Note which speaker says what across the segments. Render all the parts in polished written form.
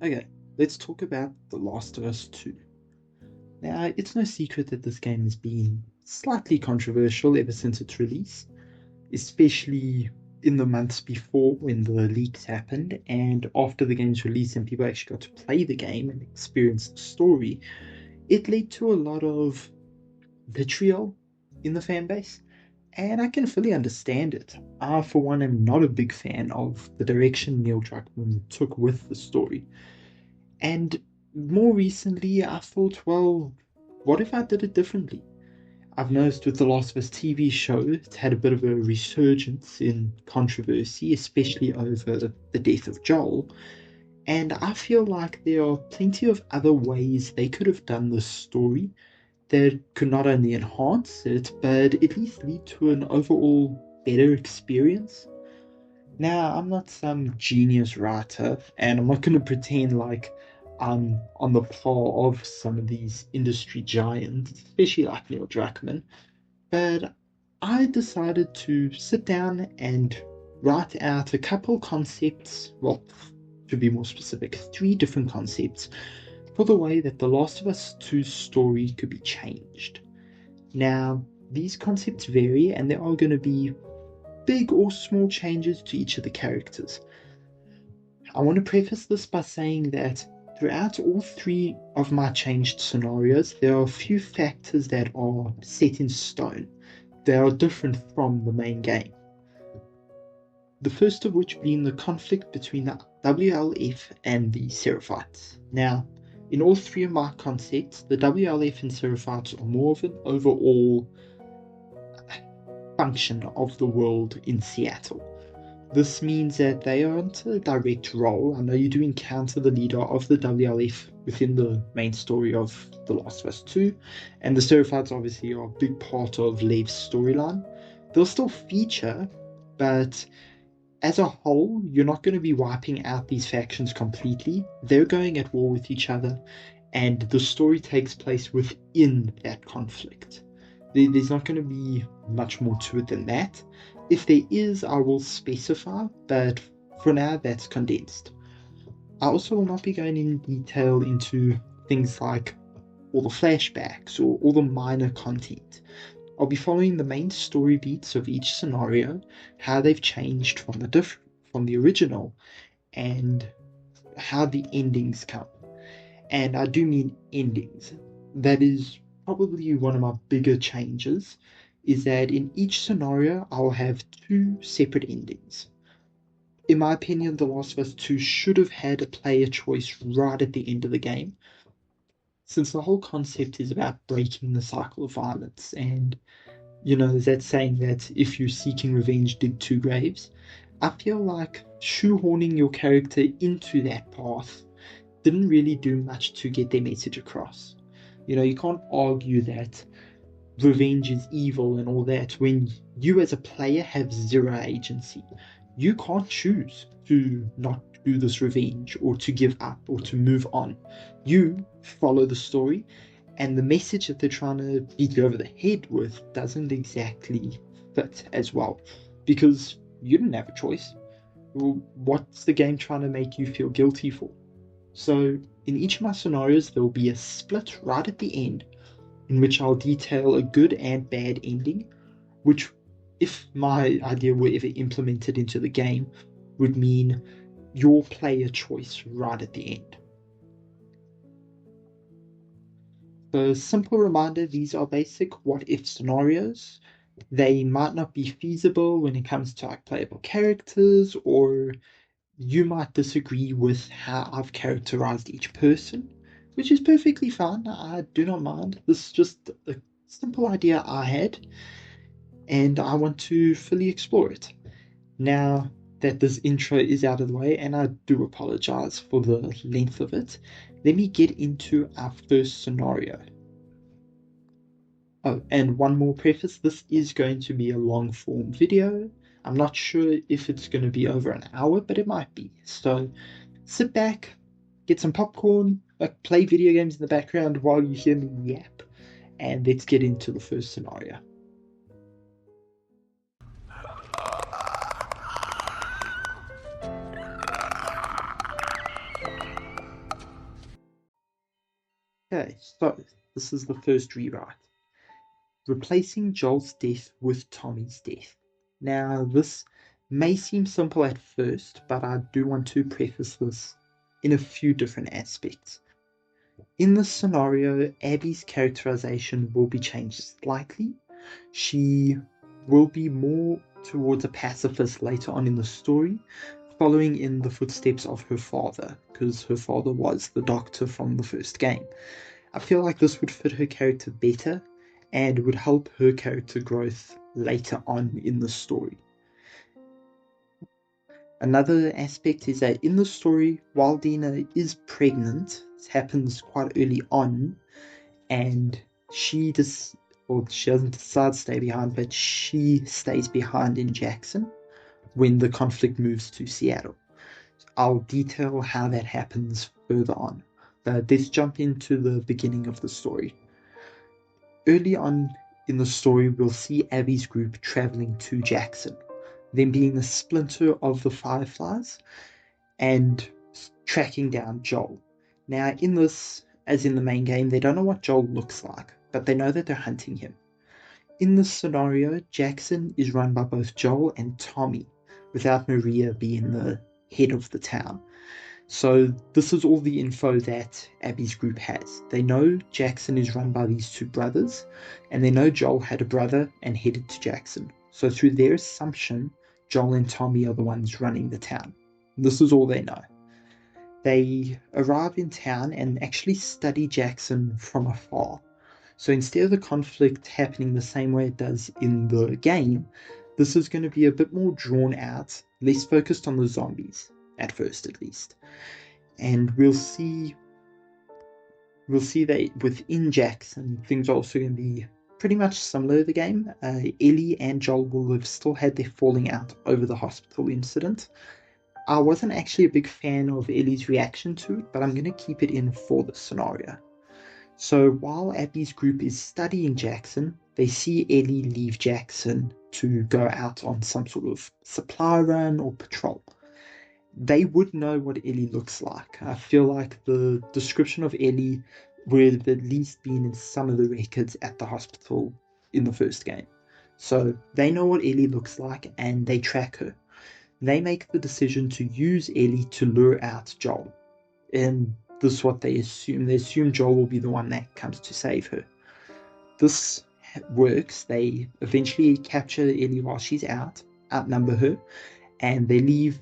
Speaker 1: Okay, let's talk about The Last of Us 2. Now, it's no secret that this game has been slightly controversial ever since its release, especially in the months before when the leaks happened, and after the game's release and people actually got to play the game and experience the story, it led to a lot of vitriol in the fan base, and I can fully understand it. I, for one, am not a big fan of the direction Neil Druckmann took with the story. And more recently, I thought, well, what if I did it differently? I've noticed with the Last of Us TV show, it's had a bit of a resurgence in controversy, especially over the death of Joel. And I feel like there are plenty of other ways they could have done this story that could not only enhance it, but at least lead to an overall better experience. Now, I'm not some genius writer, and I'm not going to pretend like I'm on the par of some of these industry giants, especially like Neil Druckmann, but I decided to sit down and write out a couple concepts, well, to be more specific, three different concepts for the way that The Last of Us 2 story could be changed. Now, these concepts vary, and there are going to be big or small changes to each of the characters. I want to preface this by saying that throughout all three of my changed scenarios, there are a few factors that are set in stone. They are different from the main game. The first of which being the conflict between the WLF and the Seraphites. Now, in all three of my concepts, the WLF and Seraphites are more of an overall function of the world in Seattle. This means that they aren't a direct role. I know you do encounter the leader of the WLF within the main story of The Last of Us 2, and the Seraphites obviously are a big part of Leigh's storyline. They'll still feature, but as a whole, you're not going to be wiping out these factions completely. They're going at war with each other, and the story takes place within that conflict. There's not going to be much more to it than that. If there is, I will specify, but for now, that's condensed. I also will not be going in detail into things like all the flashbacks or all the minor content. I'll be following the main story beats of each scenario, how they've changed from the original, and how the endings come. And I do mean endings. That is probably one of my bigger changes, is that in each scenario I'll have two separate endings. In my opinion, The Last of Us 2 should have had a player choice right at the end of the game, since the whole concept is about breaking the cycle of violence. And that saying that if you're seeking revenge, dig two graves. I feel like shoehorning your character into that path didn't really do much to get their message across. You can't argue that revenge is evil and all that when you as a player have zero agency. You can't choose to not do this revenge or to give up or to move on. You follow the story, and the message that they're trying to beat you over the head with doesn't exactly fit as well, because you didn't have a choice. Well, what's the game trying to make you feel guilty for? So in each of my scenarios, there will be a split right at the end in which I'll detail a good and bad ending, which, if my idea were ever implemented into the game, would mean your player choice right at the end. So, simple reminder, these are basic what-if scenarios. They might not be feasible when it comes to playable characters, or you might disagree with how I've characterized each person, which is perfectly fine. I do not mind. This is just a simple idea I had, and I want to fully explore it. Now that this intro is out of the way, and I do apologize for the length of it, let me get into our first scenario. Oh, and one more preface, this is going to be a long form video. I'm not sure if it's going to be over an hour, but it might be. So sit back, get some popcorn, play video games in the background while you hear me yap, and let's get into the first scenario. Okay, so this is the first rewrite. Replacing Joel's death with Tommy's death. Now, this may seem simple at first, but I do want to preface this in a few different aspects. In this scenario, Abby's characterization will be changed slightly. She will be more towards a pacifist later on in the story, following in the footsteps of her father, because her father was the doctor from the first game. I feel like this would fit her character better and would help her character growth later on in the story. Another aspect is that in the story, while Dina is pregnant, this happens quite early on, and she doesn't decide to stay behind, but she stays behind in Jackson when the conflict moves to Seattle. I'll detail how that happens further on. Let's jump into the beginning of the story. Early on in the story, we'll see Abby's group traveling to Jackson, them being a splinter of the Fireflies, and tracking down Joel. Now, in this, as in the main game, they don't know what Joel looks like, but they know that they're hunting him. In this scenario, Jackson is run by both Joel and Tommy, without Maria being the head of the town. So this is all the info that Abby's group has. They know Jackson is run by these two brothers, and they know Joel had a brother and headed to Jackson. So through their assumption, Joel and Tommy are the ones running the town. This is all they know. They arrive in town and actually study Jackson from afar. So instead of the conflict happening the same way it does in the game, this is going to be a bit more drawn out, less focused on the zombies, at first at least. And we'll see that within Jackson, things are also going to be pretty much similar to the game. Ellie and Joel will have still had their falling out over the hospital incident. I wasn't actually a big fan of Ellie's reaction to it, but I'm going to keep it in for the scenario. So while Abby's group is studying Jackson, they see Ellie leave Jackson to go out on some sort of supply run or patrol. They would know what Ellie looks like. I feel like the description of Ellie would have at least been in some of the records at the hospital in the first game. So they know what Ellie looks like and they track her. They make the decision to use Ellie to lure out Joel. And this is what they assume. They assume Joel will be the one that comes to save her. This works. They eventually capture Ellie while she's outnumber her, and they leave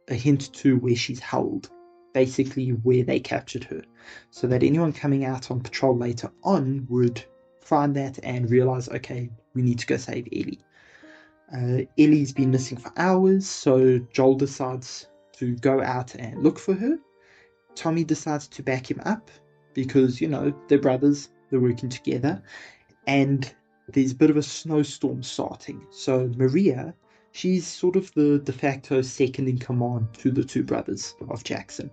Speaker 1: a hint to where she's held, basically where they captured her, so that anyone coming out on patrol later on would find that and realize, okay, we need to go save Ellie. Ellie's been missing for hours, so Joel decides to go out and look for her. Tommy decides to back him up because, they're brothers, they're working together, and there's a bit of a snowstorm starting. So Maria, she's sort of the de facto second in command to the two brothers of Jackson.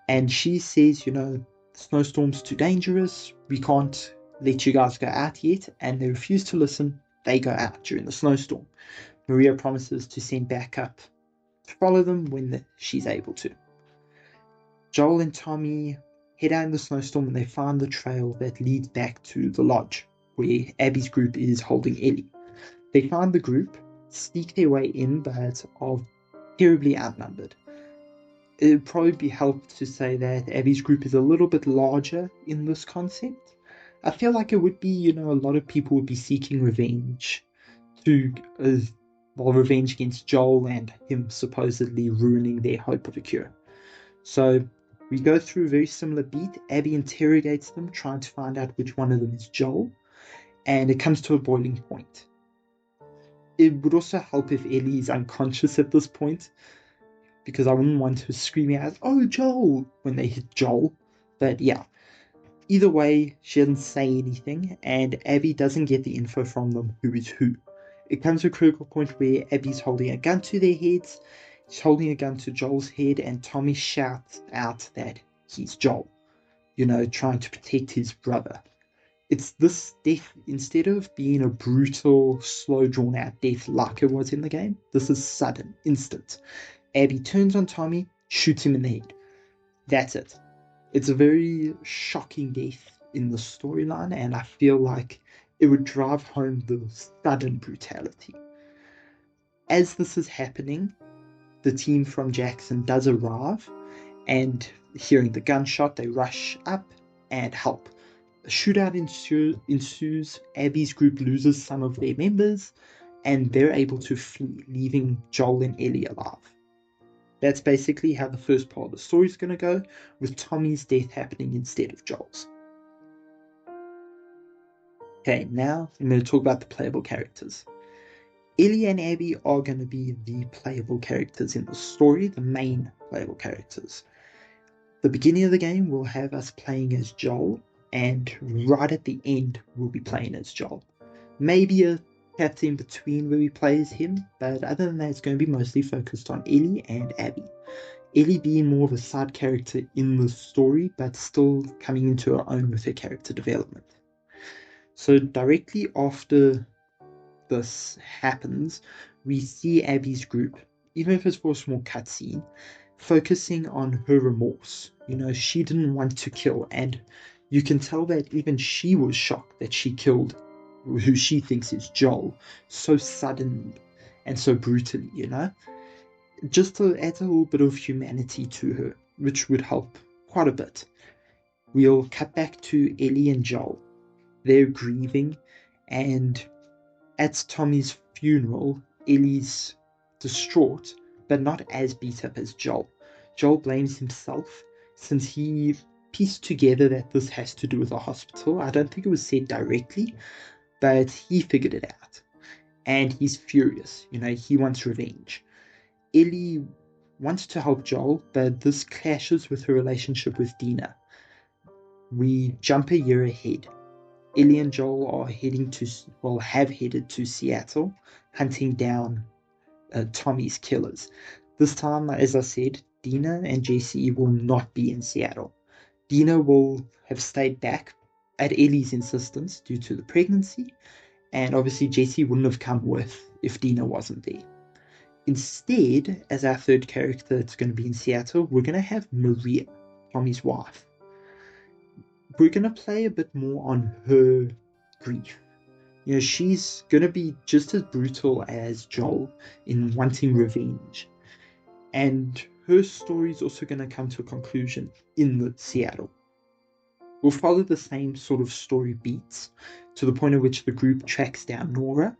Speaker 1: And she says, the snowstorm's too dangerous, we can't let you guys go out yet, and they refuse to listen. They go out during the snowstorm. Maria promises to send backup to follow them when she's able to. Joel and Tommy head out in the snowstorm and they find the trail that leads back to the lodge where Abby's group is holding Ellie. They find the group, sneak their way in, but are terribly outnumbered. It would probably be helped to say that Abby's group is a little bit larger in this concept. I feel like it would be, a lot of people would be seeking revenge revenge against Joel and him supposedly ruining their hope of a cure. So we go through a very similar beat. Abby interrogates them, trying to find out which one of them is Joel, and it comes to a boiling point. It would also help if Ellie is unconscious at this point, because I wouldn't want her screaming out, "Oh, Joel!" when they hit Joel. But yeah, either way, she doesn't say anything, and Abby doesn't get the info from them who is who. It comes to a critical point where Abby's holding a gun to their heads. He's holding a gun to Joel's head, and Tommy shouts out that he's Joel, trying to protect his brother. It's this death, instead of being a brutal, slow, drawn-out death like it was in the game, this is sudden, instant. Abby turns on Tommy, shoots him in the head. That's it. It's a very shocking death in the storyline, and I feel like it would drive home the sudden brutality. As this is happening, the team from Jackson does arrive, and hearing the gunshot, they rush up and help. A shootout ensues. Abby's group loses some of their members, and they're able to flee, leaving Joel and Ellie alive. That's basically how the first part of the story is going to go, with Tommy's death happening instead of Joel's. Okay, now I'm going to talk about the playable characters. Ellie and Abby are going to be the playable characters in the story, the main playable characters. The beginning of the game will have us playing as Joel, and right at the end we'll be playing as Joel. Maybe a chapter in between where we play as him, but other than that it's going to be mostly focused on Ellie and Abby. Ellie being more of a side character in the story, but still coming into her own with her character development. So directly after this happens, we see Abby's group, even if it's for a small cutscene, focusing on her remorse. She didn't want to kill, and you can tell that even she was shocked that she killed who she thinks is Joel so suddenly and so brutally, just to add a little bit of humanity to her, which would help quite a bit. We'll cut back to Ellie and Joel. They're grieving, and at Tommy's funeral, Ellie's distraught, but not as beat up as Joel. Joel blames himself since he pieced together that this has to do with a hospital. I don't think it was said directly, but he figured it out. And he's furious. He wants revenge. Ellie wants to help Joel, but this clashes with her relationship with Dina. We jump a year ahead. Ellie and Joel are have headed to Seattle, hunting down Tommy's killers. This time, as I said, Dina and JC will not be in Seattle. Dina will have stayed back at Ellie's insistence due to the pregnancy, and obviously JC wouldn't have come with if Dina wasn't there. Instead, as our third character that's going to be in Seattle, we're going to have Maria, Tommy's wife. We're going to play a bit more on her grief. She's going to be just as brutal as Joel in wanting revenge. And her story is also going to come to a conclusion in Seattle. We'll follow the same sort of story beats to the point at which the group tracks down Nora,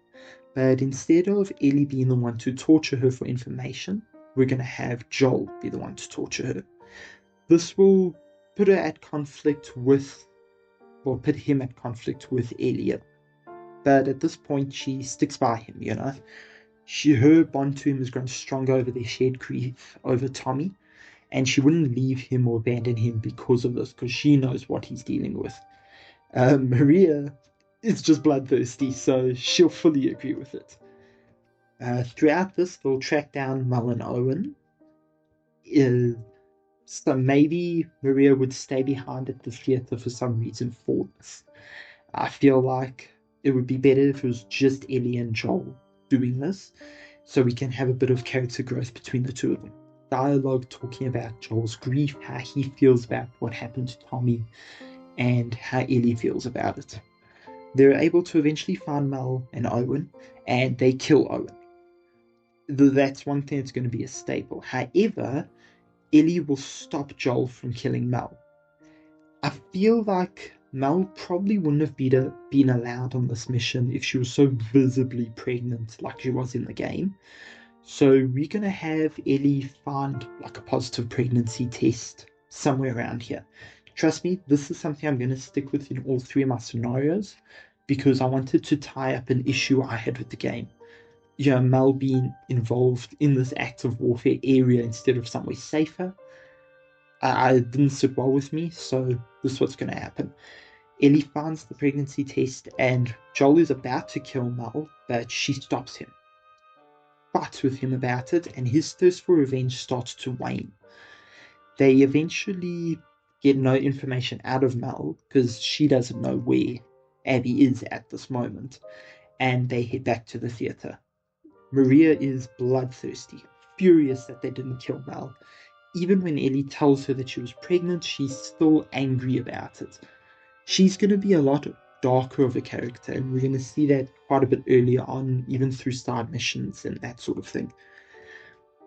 Speaker 1: but instead of Ellie being the one to torture her for information, we're going to have Joel be the one to torture her. This will put him at conflict with Elliot. But at this point, she sticks by him, Her bond to him has grown stronger over their shared grief over Tommy, and she wouldn't leave him or abandon him because of this, because she knows what he's dealing with. Maria is just bloodthirsty, so she'll fully agree with it. Throughout this, they'll track down Mel and Owen. So maybe Maria would stay behind at the theatre for some reason for this. I feel like it would be better if it was just Ellie and Joel doing this, so we can have a bit of character growth between the two of them. Dialogue talking about Joel's grief, how he feels about what happened to Tommy, and how Ellie feels about it. They're able to eventually find Mel and Owen, and they kill Owen. That's one thing that's going to be a staple. However, Ellie will stop Joel from killing Mel. I feel like Mel probably wouldn't have been allowed on this mission if she was so visibly pregnant like she was in the game. So we're going to have Ellie find like a positive pregnancy test somewhere around here. Trust me, this is something I'm going to stick with in all three of my scenarios because I wanted to tie up an issue I had with the game. Mel being involved in this active warfare area instead of somewhere safer. I didn't sit well with me, so this is what's going to happen. Ellie finds the pregnancy test and Joel is about to kill Mel, but she stops him. Fights with him about it, and his thirst for revenge starts to wane. They eventually get no information out of Mel because she doesn't know where Abby is at this moment, and they head back to the theatre. Maria is bloodthirsty, furious that they didn't kill Mel. even when Ellie tells her that she was pregnant, she's still angry about it. She's going to be a lot darker of a character, and we're going to see that quite a bit earlier on, even through side missions and that sort of thing.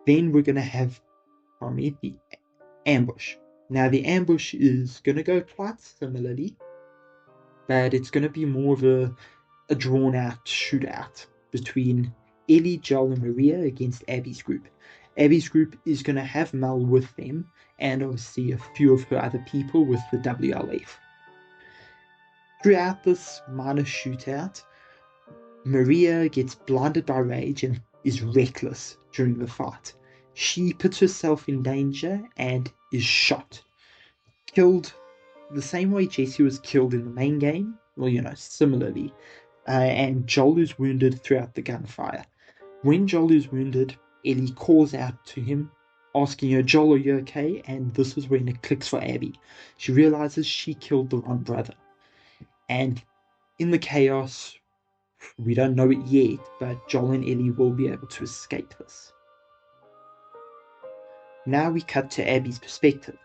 Speaker 1: Then we're going to have, the ambush. Now, the ambush is going to go quite similarly, but it's going to be more of a drawn-out shootout between Ellie, Joel, and Maria against Abby's group. Abby's group is going to have Mel with them, and obviously a few of her other people with the WLF. Throughout this minor shootout, Maria gets blinded by rage and is reckless during the fight. She puts herself in danger and is shot. Killed the same way Jesse was killed in the main game, well, similarly. And Joel is wounded throughout the gunfire. When Joel is wounded, Ellie calls out to him, asking her, "Joel, are you okay?" And this is when it clicks for Abby. She realizes she killed the wrong brother. And in the chaos, we don't know it yet, but Joel and Ellie will be able to escape this. Now we cut to Abby's perspective.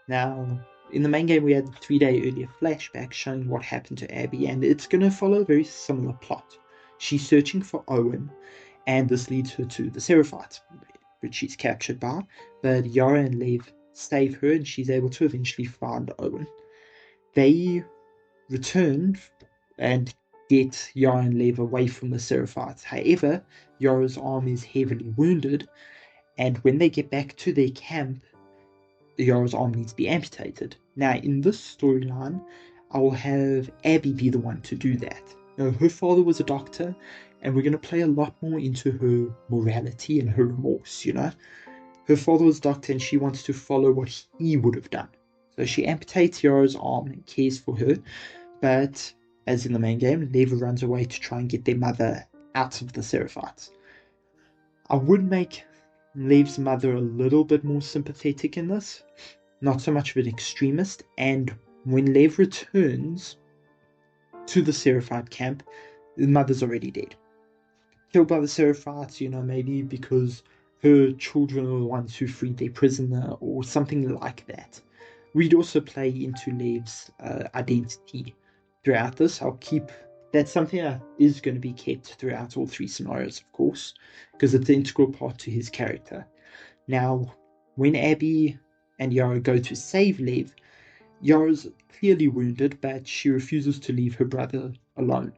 Speaker 1: Now, in the main game, we had the 3-day earlier flashback showing what happened to Abby, and it's going to follow a very similar plot. She's searching for Owen, and this leads her to the Seraphites, which she's captured by, but Yara and Leigh save her, and she's able to eventually find Owen. They return and get Yara and Leigh away from the Seraphites. However, Yara's arm is heavily wounded, and when they get back to their camp, Yara's arm needs to be amputated. Now, in this storyline, I will have Abby be the one to do that. Now, her father was a doctor, and we're going to play a lot more into her morality and her remorse, Her father was a doctor, and she wants to follow what he would have done. So she amputates Yara's arm and cares for her, but, as in the main game, Leigh runs away to try and get their mother out of the Seraphites. I would make Leigh's mother a little bit more sympathetic in this, not so much of an extremist, and when Leigh returns to the Seraphite camp, the mother's already dead. Killed by the Seraphites, maybe because her children are the ones who freed their prisoner, or something like that. We'd also play into Leigh's identity throughout this. That's something that is going to be kept throughout all 3 scenarios, of course, because it's an integral part to his character. Now, when Abby and Yara go to save Leigh, Yara's clearly wounded, but she refuses to leave her brother alone.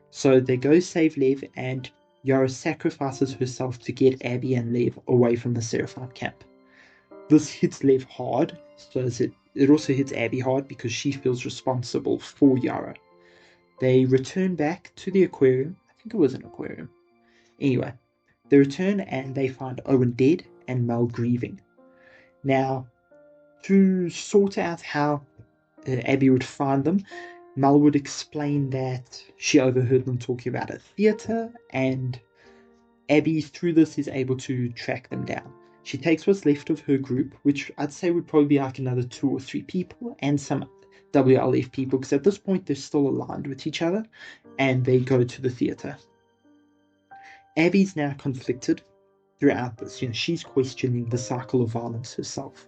Speaker 1: So they go save Leigh, and Yara sacrifices herself to get Abby and Leigh away from the Seraphite camp. This hits Leigh hard, so it also hits Abby hard because she feels responsible for Yara. They return back to the aquarium. I think it was an aquarium. Anyway, they return and they find Owen dead and Mel grieving. Now, to sort out how Abby would find them, Mel would explain that she overheard them talking about a theatre, and Abby, through this, is able to track them down. She takes what's left of her group, which I'd say would probably be like another 2 or 3 people, and some WLF people, because at this point they're still aligned with each other, and they go to the theatre. Abby's now conflicted throughout this. She's questioning the cycle of violence herself.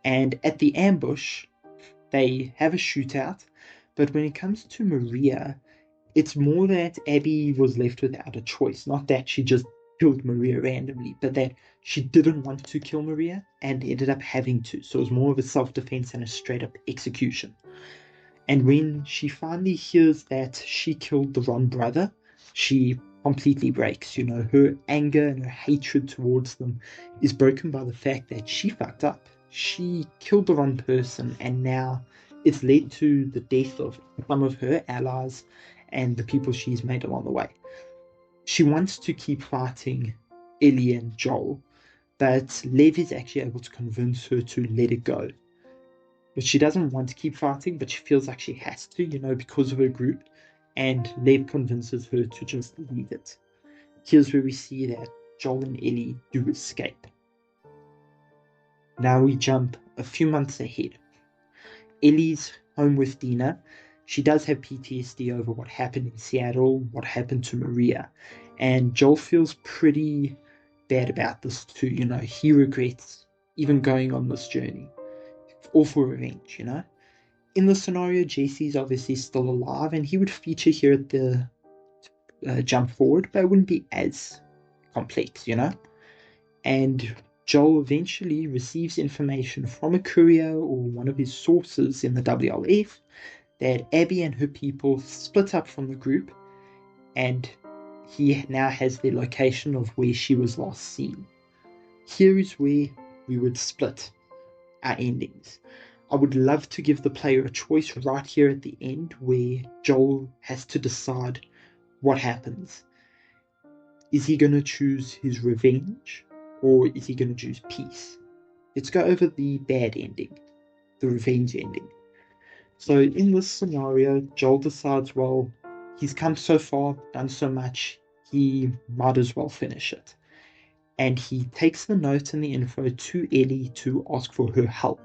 Speaker 1: And at the ambush, they have a shootout, but when it comes to Maria, it's more that Abby was left without a choice. Not that she just killed Maria randomly, but that she didn't want to kill Maria and ended up having to. So it was more of a self-defense and a straight-up execution. And when she finally hears that she killed the wrong brother, she completely breaks. Her anger and her hatred towards them is broken by the fact that she fucked up. She killed the wrong person, and now it's led to the death of some of her allies and the people she's made along the way. She wants to keep fighting Ellie and Joel, but Leigh is actually able to convince her to let it go. But she doesn't want to keep fighting, but she feels like she has to, because of her group, and Leigh convinces her to just leave it. Here's where we see that Joel and Ellie do escape. Now we jump a few months ahead. Ellie's home with Dina. She does have PTSD over what happened in Seattle, what happened to Maria, and Joel feels pretty bad about this too. He regrets even going on this journey, all for revenge, you know? In the scenario, Jesse's obviously still alive, and he would feature here at the jump forward, but it wouldn't be as complex, you know? And Joel eventually receives information from a courier or one of his sources in the WLF that Abby and her people split up from the group, and he now has the location of where she was last seen. Here is where we would split our endings. I would love to give the player a choice right here at the end where Joel has to decide what happens. Is he going to choose his revenge, or is he going to choose peace? Let's go over the bad ending, the revenge ending. So in this scenario, Joel decides, well, he's come so far, done so much, he might as well finish it. And he takes the note and the info to Ellie to ask for her help.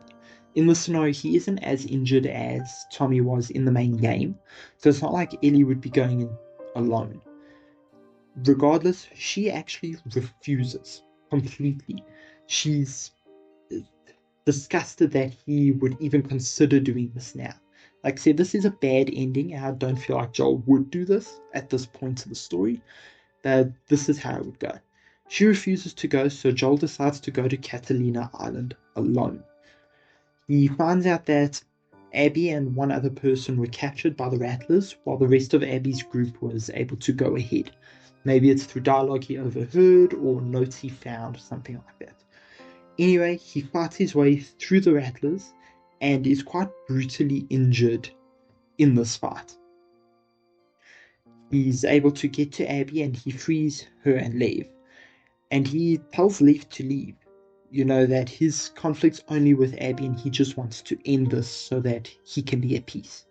Speaker 1: In this scenario, he isn't as injured as Tommy was in the main game, so it's not like Ellie would be going in alone. Regardless, she actually refuses completely. She's disgusted that he would even consider doing this now. Like I said, this is a bad ending, and I don't feel like Joel would do this at this point of the story, but this is how it would go. She refuses to go, so Joel decides to go to Catalina Island alone. He finds out that Abby and one other person were captured by the Rattlers, while the rest of Abby's group was able to go ahead. Maybe it's through dialogue he overheard, or notes he found, something like that. Anyway, he fights his way through the Rattlers, and is quite brutally injured in this fight. He's able to get to Abby, and he frees her and Leigh. And he tells Leigh to leave. You know, that his conflict's only with Abby, and he just wants to end this so that he can be at peace.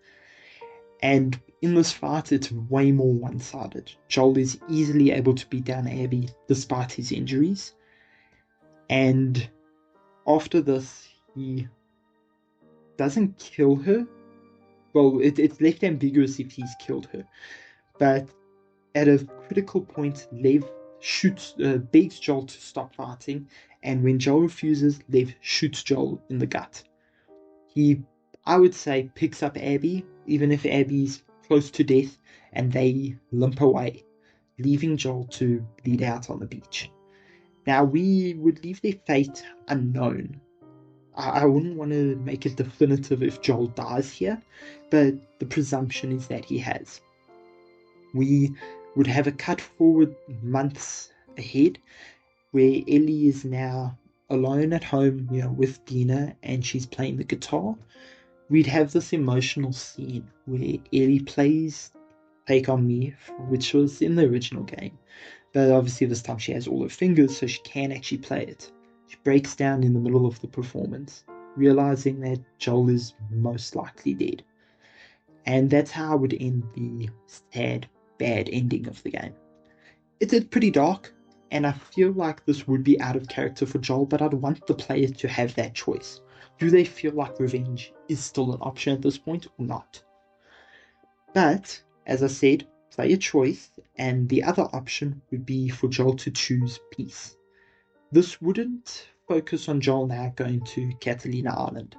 Speaker 1: And in this fight, it's way more one-sided. Joel is easily able to beat down Abby despite his injuries. And after this, he doesn't kill her. Well, it's left ambiguous if he's killed her. But at a critical point, Leigh begs Joel to stop fighting, and when Joel refuses, Leigh shoots Joel in the gut. He, I would say, picks up Abby, even if Abby's close to death, and they limp away, leaving Joel to bleed out on the beach. Now, we would leave their fate unknown. I wouldn't want to make it definitive if Joel dies here, but the presumption is that he has. We would have a cut forward months ahead where Ellie is now alone at home, with Dina, and she's playing the guitar. We'd have this emotional scene where Ellie plays Take On Me, which was in the original game. But obviously this time she has all her fingers, so she can actually play it. She breaks down in the middle of the performance, realizing that Joel is most likely dead. And that's how I would end the sad, bad ending of the game. It's pretty dark, and I feel like this would be out of character for Joel, but I'd want the player to have that choice. Do they feel like revenge is still an option at this point or not? But, as I said, play a choice, and the other option would be for Joel to choose peace. This wouldn't focus on Joel now going to Catalina Island.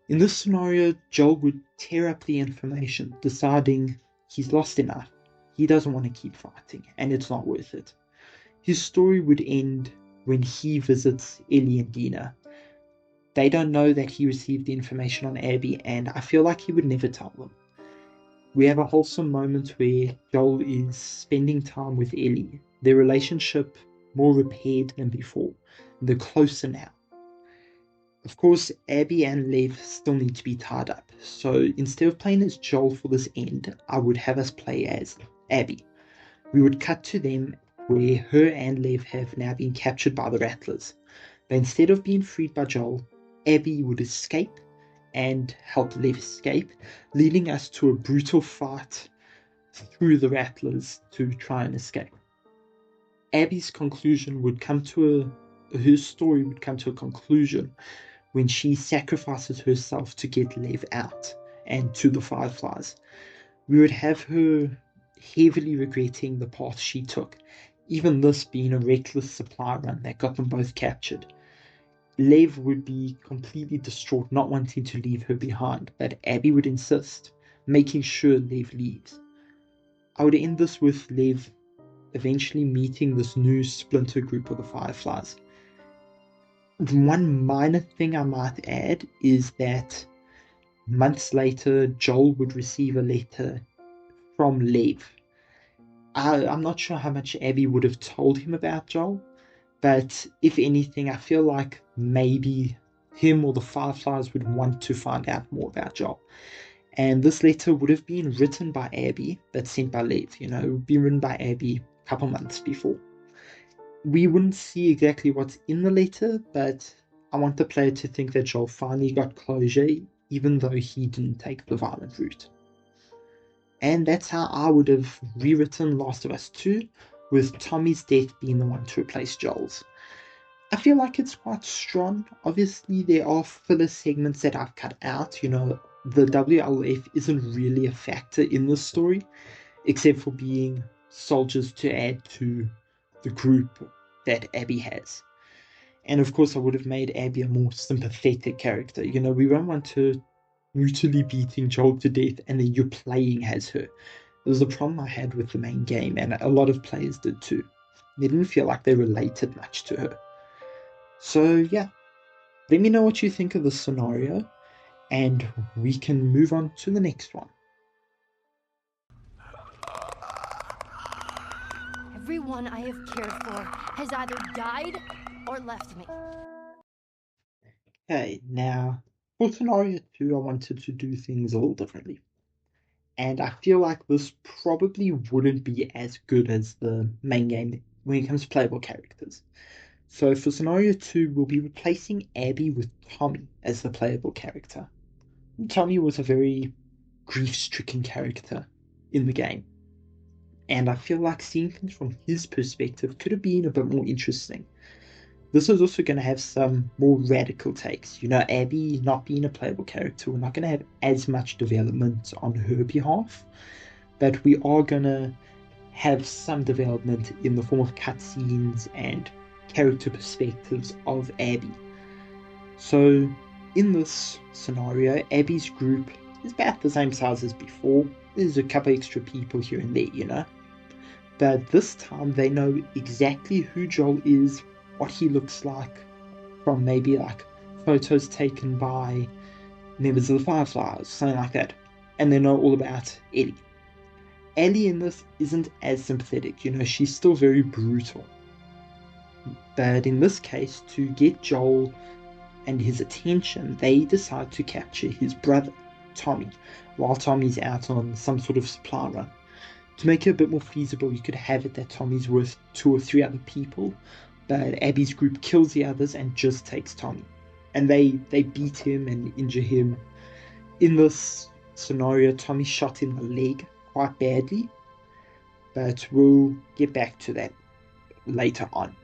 Speaker 1: In this scenario, Joel would tear up the information, deciding he's lost enough. He doesn't want to keep fighting, and it's not worth it. His story would end when he visits Ellie and Dina. They don't know that he received the information on Abby, and I feel like he would never tell them. We have a wholesome moment where Joel is spending time with Ellie, their relationship more repaired than before. They're closer now. Of course, Abby and Leigh still need to be tied up, so instead of playing as Joel for this end, I would have us play as Abby. We would cut to them where her and Leigh have now been captured by the Rattlers. But instead of being freed by Joel, Abby would escape and help Leigh escape, leading us to a brutal fight through the Rattlers to try and escape. Abby's conclusion would come to her story would come to a conclusion when she sacrifices herself to get Leigh out and to the Fireflies. We would have her heavily regretting the path she took, even this being a reckless supply run that got them both captured. Leigh would be completely distraught, not wanting to leave her behind, but Abby would insist, making sure Leigh leaves. I would end this with Leigh eventually meeting this new splinter group of the Fireflies. One minor thing I might add is that months later, Joel would receive a letter from Leigh. I'm not sure how much Abby would have told him about Joel, but if anything, I feel like maybe him or the Fireflies would want to find out more about Joel. And this letter would have been written by Abby, but sent by Leigh. It would be written by Abby a couple months before. We wouldn't see exactly what's in the letter, but I want the player to think that Joel finally got closure, even though he didn't take the violent route. And that's how I would have rewritten Last of Us 2, with Tommy's death being the one to replace Joel's. I feel like it's quite strong. Obviously, there are filler segments that I've cut out. The WLF isn't really a factor in this story, except for being soldiers to add to the group that Abby has. And of course, I would have made Abby a more sympathetic character. We don't want her brutally beating Joel to death and then you're playing as her. It was a problem I had with the main game, and a lot of players did too. They didn't feel like they related much to her. So yeah, let me know what you think of this scenario, and we can move on to the next one.
Speaker 2: Everyone I have cared for has either died or left me.
Speaker 1: Okay, now for scenario 2, I wanted to do things a little differently. And I feel like this probably wouldn't be as good as the main game when it comes to playable characters. So for scenario 2, we'll be replacing Abby with Tommy as the playable character. Tommy was a very grief-stricken character in the game. And I feel like seeing things from his perspective could have been a bit more interesting. This is also going to have some more radical takes. Abby not being a playable character, we're not going to have as much development on her behalf, but we are going to have some development in the form of cutscenes and character perspectives of Abby. So in this scenario, Abby's group is about the same size as before. There's a couple extra people here and there, But this time they know exactly who Joel is, what he looks like, from maybe like photos taken by members of the Fireflies, something like that. And they know all about Ellie. Ellie in this isn't as sympathetic, she's still very brutal. But in this case, to get Joel and his attention, they decide to capture his brother, Tommy, while Tommy's out on some sort of supply run. To make it a bit more feasible, you could have it that Tommy's with 2 or 3 other people, but Abby's group kills the others and just takes Tommy. And they beat him and injure him. In this scenario, Tommy shot in the leg quite badly, but we'll get back to that later on.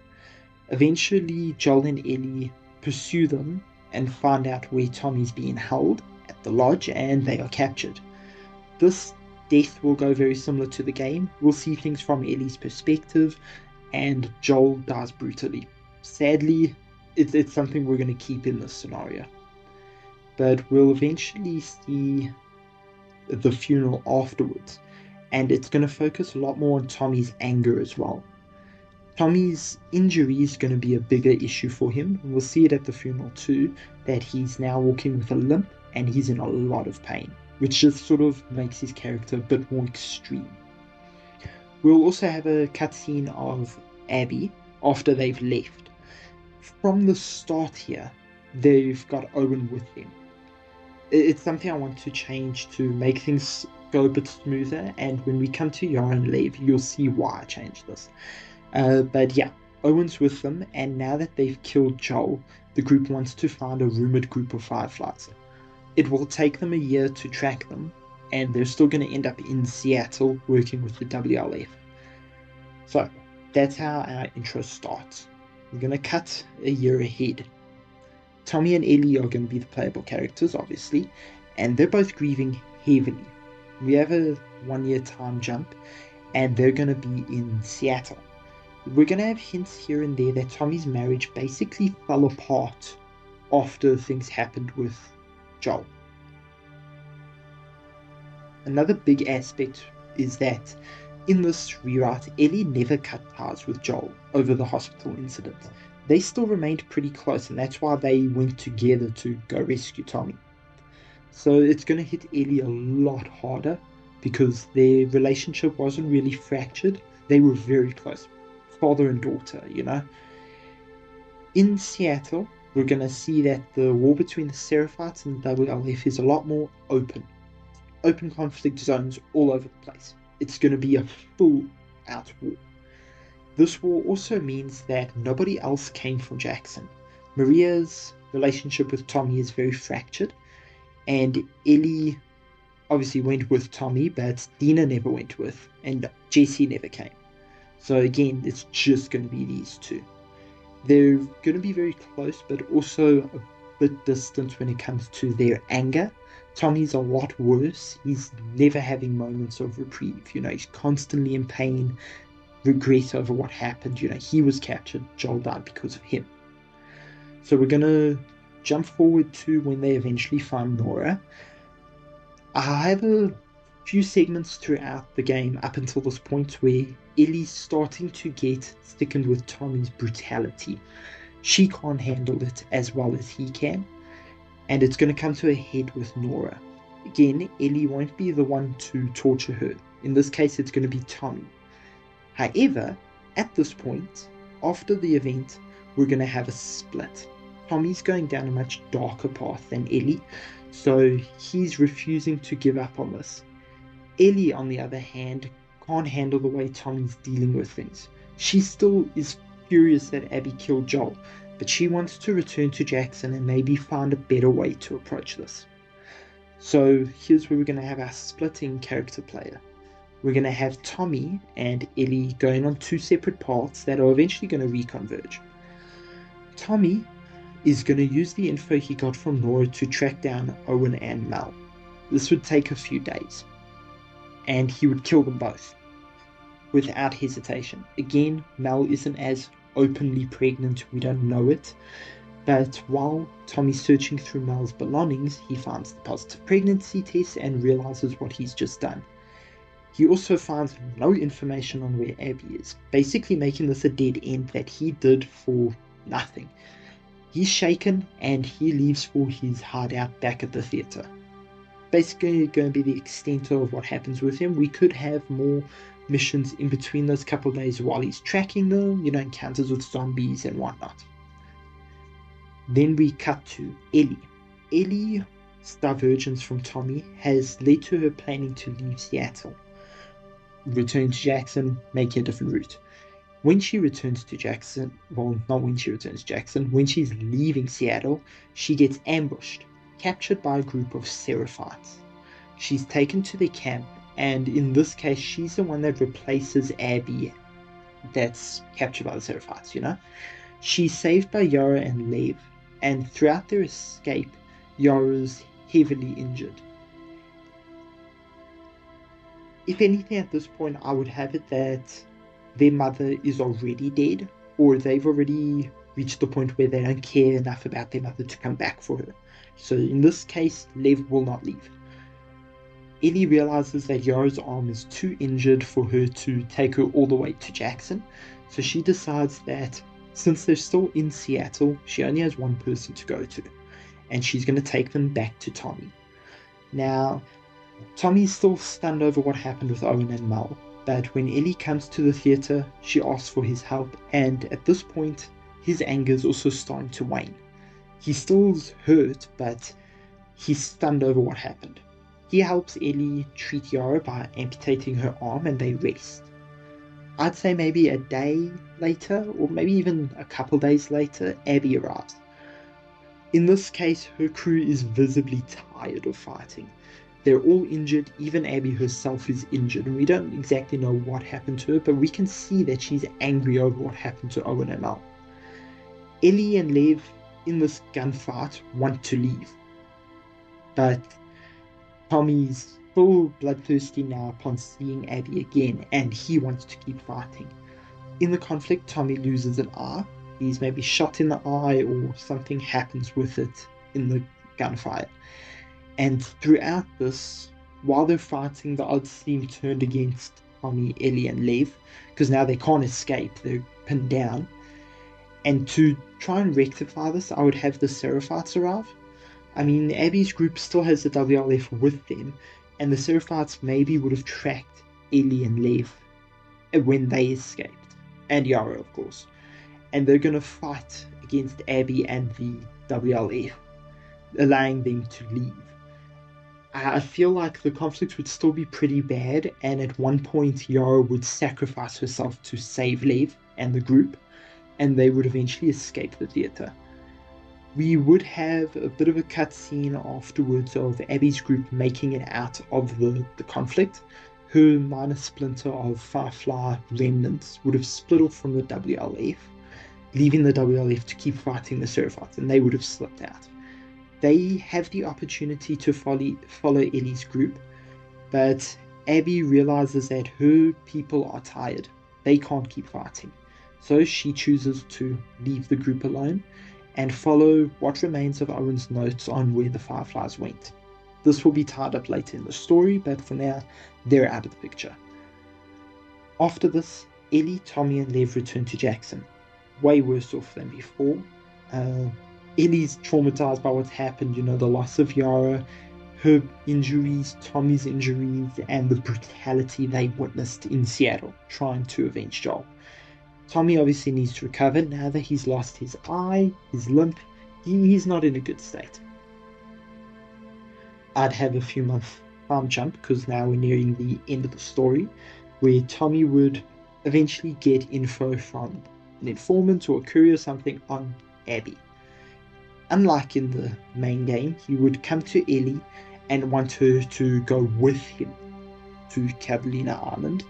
Speaker 1: Eventually, Joel and Ellie pursue them and find out where Tommy's being held at the lodge, and they are captured. This death will go very similar to the game. We'll see things from Ellie's perspective, and Joel dies brutally. Sadly, it's something we're going to keep in this scenario. But we'll eventually see the funeral afterwards, and it's going to focus a lot more on Tommy's anger as well. Tommy's injury is going to be a bigger issue for him. We'll see it at the funeral too, that he's now walking with a limp and he's in a lot of pain, which just sort of makes his character a bit more extreme. We'll also have a cutscene of Abby after they've left. From the start here, they've got Owen with them. It's something I want to change to make things go a bit smoother, and when we come to Yara and Leigh, you'll see why I changed this. But yeah, Owen's with them, and now that they've killed Joel, the group wants to find a rumored group of Fireflies. It will take them a year to track them, and they're still going to end up in Seattle working with the WLF. So, that's how our intro starts. We're going to cut a year ahead. Tommy and Ellie are going to be the playable characters, obviously, and they're both grieving heavily. We have a 1-year time jump, and they're going to be in Seattle. We're going to have hints here and there that Tommy's marriage basically fell apart after things happened with Joel. Another big aspect is that in this rewrite, Ellie never cut ties with Joel over the hospital incident. They still remained pretty close, and that's why they went together to go rescue Tommy. So it's going to hit Ellie a lot harder because their relationship wasn't really fractured. They were very close, father and daughter, you know. In Seattle, we're going to see that the war between the Seraphites and the WLF is a lot more open conflict zones all over the place. It's going to be a full-out war. This war also means that nobody else came from Jackson. Maria's relationship with Tommy is very fractured, and Ellie obviously went with Tommy, but Dina never went with, and Jesse never came. So again, it's just going to be these two. They're going to be very close, but also a bit distant when it comes to their anger. Tommy's a lot worse. He's never having moments of reprieve. You know, he's constantly in pain, regret over what happened. You know, he was captured. Joel died because of him. So we're going to jump forward to when they eventually find Nora. I have a few segments throughout the game up until this point where Ellie's starting to get thickened with Tommy's brutality. She can't handle it as well as he can, and it's going to come to a head with Nora. Again, Ellie won't be the one to torture her. In this case, it's going to be Tommy. However, at this point, after the event, we're going to have a split. Tommy's going down a much darker path than Ellie, so he's refusing to give up on this. Ellie, on the other hand, can't handle the way Tommy's dealing with things. She still is furious that Abby killed Joel, but she wants to return to Jackson and maybe find a better way to approach this. So here's where we're going to have our splitting character player. We're going to have Tommy and Ellie going on two separate paths that are eventually going to reconverge. Tommy is going to use the info he got from Nora to track down Owen and Mel. This would take a few days, and he would kill them both without hesitation. Again, Mel isn't as openly pregnant, we don't know it, but while Tommy's searching through Mel's belongings, he finds the positive pregnancy test and realizes what he's just done. He also finds no information on where Abby is, basically making this a dead end that he did for nothing. He's shaken and he leaves for his hideout back at the theatre. Basically going to be the extent of what happens with him. We could have more missions in between those couple of days while he's tracking them, you know, encounters with zombies and whatnot. Then we cut to Ellie. Ellie's divergence from Tommy has led to her planning to leave Seattle, return to Jackson, make a different route. When she returns to Jackson, well, not when she returns to Jackson, when she's leaving Seattle, she gets ambushed, captured by a group of Seraphites. She's taken to their camp, and in this case, she's the one that replaces Abby that's captured by the Seraphites, you know? She's saved by Yara and Leigh, and throughout their escape, Yara's heavily injured. If anything, at this point, I would have it that their mother is already dead, or they've already reached the point where they don't care enough about their mother to come back for her. So in this case, Lev will not leave. Ellie realizes that Yara's arm is too injured for her to take her all the way to Jackson, so she decides that since they're still in Seattle, she only has one person to go to, and she's going to take them back to Tommy. Now, Tommy's still stunned over what happened with Owen and Mel, but when Ellie comes to the theatre, she asks for his help, and at this point, his anger is also starting to wane. He still's hurt, but he's stunned over what happened. He helps Ellie treat Yara by amputating her arm, and they rest. I'd say maybe a day later, or maybe even a couple days later, Abby arrives. In this case, her crew is visibly tired of fighting. They're all injured, even Abby herself is injured, and we don't exactly know what happened to her, but we can see that she's angry over what happened to Owen and Mel. Ellie and Lev, in this gunfight, want to leave, but Tommy's still bloodthirsty now upon seeing Abby again, and he wants to keep fighting. In the conflict, Tommy loses an eye, he's maybe shot in the eye or something happens with it in the gunfire. And throughout this, while they're fighting, the odds seem turned against Tommy, Ellie, and Leigh, because now they can't escape, they're pinned down. And to try and rectify this, I would have the Seraphites arrive. I mean, Abby's group still has the WLF with them, and the Seraphites maybe would have tracked Ellie and Leigh when they escaped, and Yara, of course. And they're going to fight against Abby and the WLF, allowing them to leave. I feel like the conflict would still be pretty bad, and at one point Yara would sacrifice herself to save Leigh and the group, and they would eventually escape the theatre. We would have a bit of a cutscene afterwards of Abby's group making it out of the conflict. Her minor splinter of Firefly remnants would have split off from the WLF, leaving the WLF to keep fighting the Seraphites, and they would have slipped out. They have the opportunity to follow Ellie's group, but Abby realizes that her people are tired. They can't keep fighting. So she chooses to leave the group alone and follow what remains of Owen's notes on where the Fireflies went. This will be tied up later in the story, but for now, they're out of the picture. After this, Ellie, Tommy, and Lev return to Jackson. Way worse off than before. Ellie's traumatized by what's happened, the loss of Yara, her injuries, Tommy's injuries, and the brutality they witnessed in Seattle, trying to avenge Joel. Tommy obviously needs to recover now that he's lost his eye, his limp. He's not in a good state. I'd have a few month time jump because now we're nearing the end of the story, where Tommy would eventually get info from an informant or a courier or something on Abby. Unlike in the main game, he would come to Ellie and want her to go with him to Catalina Island.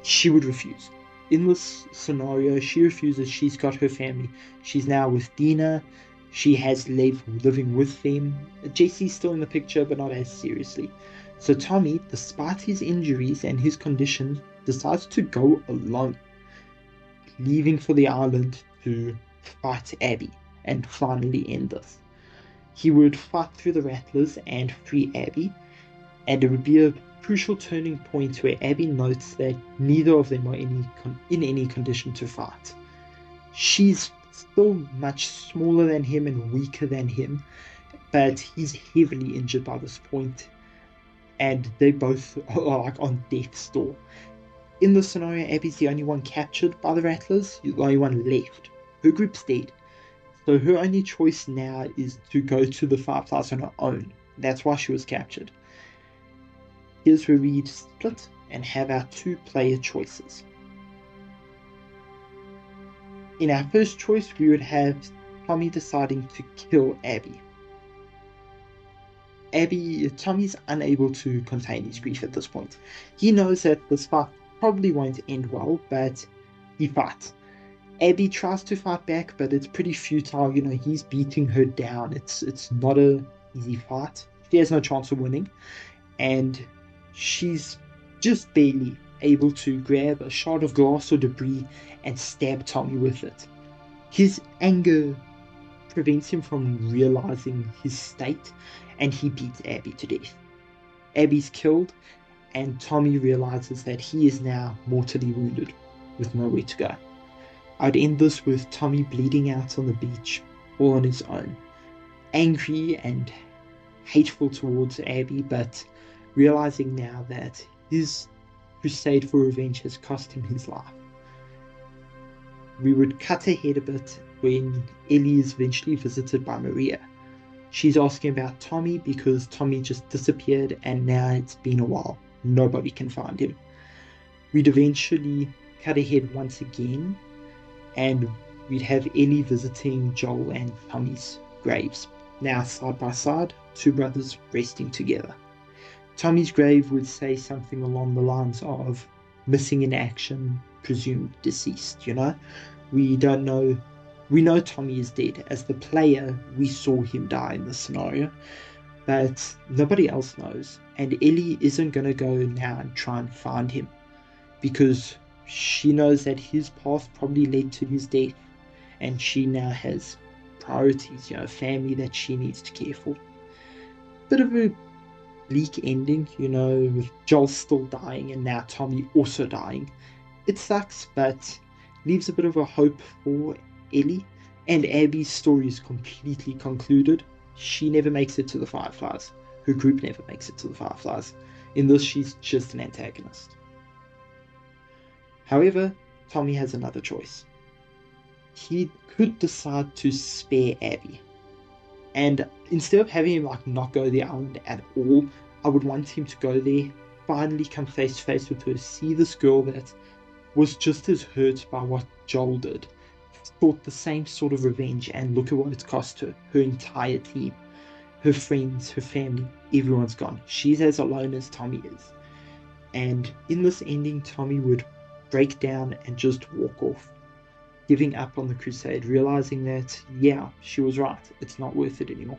Speaker 1: She would refuse. In this scenario, she refuses. She's got her family. She's now with Dina. She has Lev living with them. Jesse's still in the picture, but not as seriously. So Tommy, despite his injuries and his condition, decides to go alone, leaving for the island to fight Abby and finally end this. He would fight through the Rattlers and free Abby, and it would be a crucial turning point where Abby notes that neither of them are in any condition to fight. She's still much smaller than him and weaker than him, but he's heavily injured by this point, and they both are like on death's door. In this scenario, Abby's the only one captured by the Rattlers, the only one left. Her group's dead. So her only choice now is to go to the Fireflies on her own. That's why she was captured. Here's where we split and have our two player choices. In our first choice, we would have Tommy deciding to kill Abby. Tommy's unable to contain his grief at this point. He knows that this fight probably won't end well, but he fights. Abby tries to fight back, but it's pretty futile. He's beating her down. It's not an easy fight. She has no chance of winning, and she's just barely able to grab a shard of glass or debris and stab Tommy with it. His anger prevents him from realizing his state, and he beats Abby to death. Abby's killed, and Tommy realizes that he is now mortally wounded with nowhere to go. I'd end this with Tommy bleeding out on the beach, all on his own, angry and hateful towards Abby, but realizing now that his crusade for revenge has cost him his life. We would cut ahead a bit when Ellie is eventually visited by Maria. She's asking about Tommy because Tommy just disappeared and now it's been a while. Nobody can find him. We'd eventually cut ahead once again, and we'd have Ellie visiting Joel and Tommy's graves. Now side by side, two brothers resting together. Tommy's grave would say something along the lines of missing in action, presumed deceased, We don't know. We know Tommy is dead. As the player, we saw him die in this scenario, but nobody else knows. And Ellie isn't going to go now and try and find him, because she knows that his path probably led to his death, and she now has priorities, family that she needs to care for. Bit of a bleak ending, with Joel still dying and now Tommy also dying. It sucks, but leaves a bit of a hope for Ellie, and Abby's story is completely concluded. She never makes it to the Fireflies. Her group never makes it to the Fireflies. In this, she's just an antagonist. However, Tommy has another choice. He could decide to spare Abby. And instead of having him not go to the island at all, I would want him to go there, finally come face to face with her, see this girl that was just as hurt by what Joel did, sought the same sort of revenge, and look at what it's cost her. Her entire team, her friends, her family, everyone's gone. She's as alone as Tommy is. And in this ending, Tommy would break down and just walk off, giving up on the crusade, realizing that, yeah, she was right, it's not worth it anymore.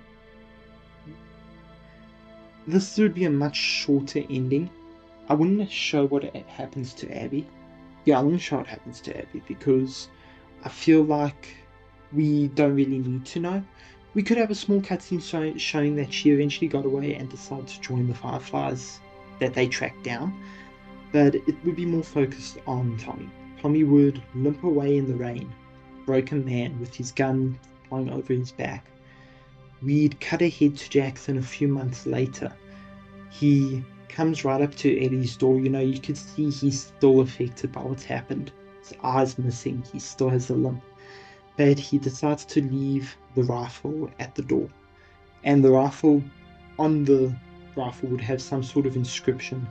Speaker 1: This would be a much shorter ending. I wouldn't show what happens to Abby. Yeah, I wouldn't show what happens to Abby because I feel like we don't really need to know. We could have a small cutscene showing that she eventually got away and decided to join the Fireflies that they tracked down, but it would be more focused on Tommy. Tommy would limp away in the rain, broken man with his gun flying over his back. We'd cut ahead to Jackson a few months later. He comes right up to Ellie's door. You could see he's still affected by what's happened. His eye's missing, he still has a limp. But he decides to leave the rifle at the door. And the rifle, on the rifle would have some sort of inscription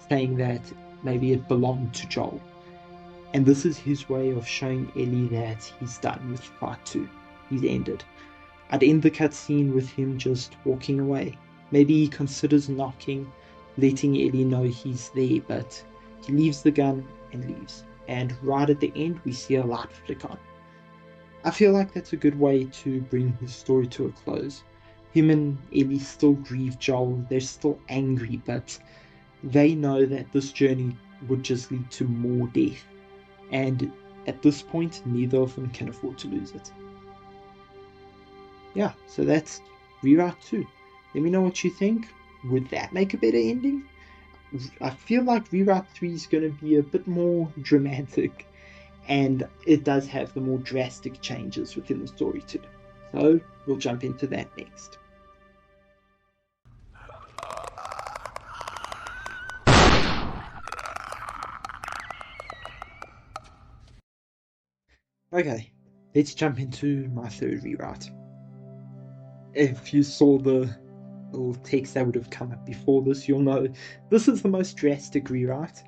Speaker 1: saying that maybe it belonged to Joel. And this is his way of showing Ellie that he's done with Part 2. He's ended. I'd end the cutscene with him just walking away. Maybe he considers knocking, letting Ellie know he's there, but he leaves the gun and leaves. And right at the end, we see a light flick on. I feel like that's a good way to bring his story to a close. Him and Ellie still grieve Joel, they're still angry, but they know that this journey would just lead to more death. And at this point, neither of them can afford to lose it. Yeah, so that's Rewrite 2. Let me know what you think. Would that make a better ending? I feel like Rewrite 3 is going to be a bit more dramatic, and it does have the more drastic changes within the story too. So we'll jump into that next. Okay, let's jump into my third rewrite. If you saw the little text that would have come up before this, you'll know this is the most drastic rewrite,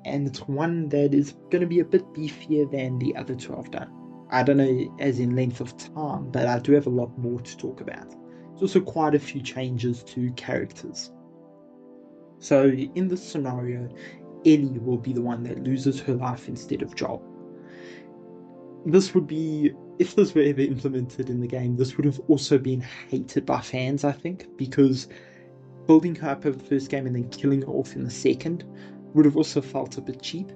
Speaker 1: and it's one that is going to be a bit beefier than the other two I've done. I don't know as in length of time, but I do have a lot more to talk about. There's also quite a few changes to characters. So in this scenario, Ellie will be the one that loses her life instead of Joel. This would be, if this were ever implemented in the game, this would have also been hated by fans, I think, because building her up over the first game and then killing her off in the second would have also felt a bit cheap.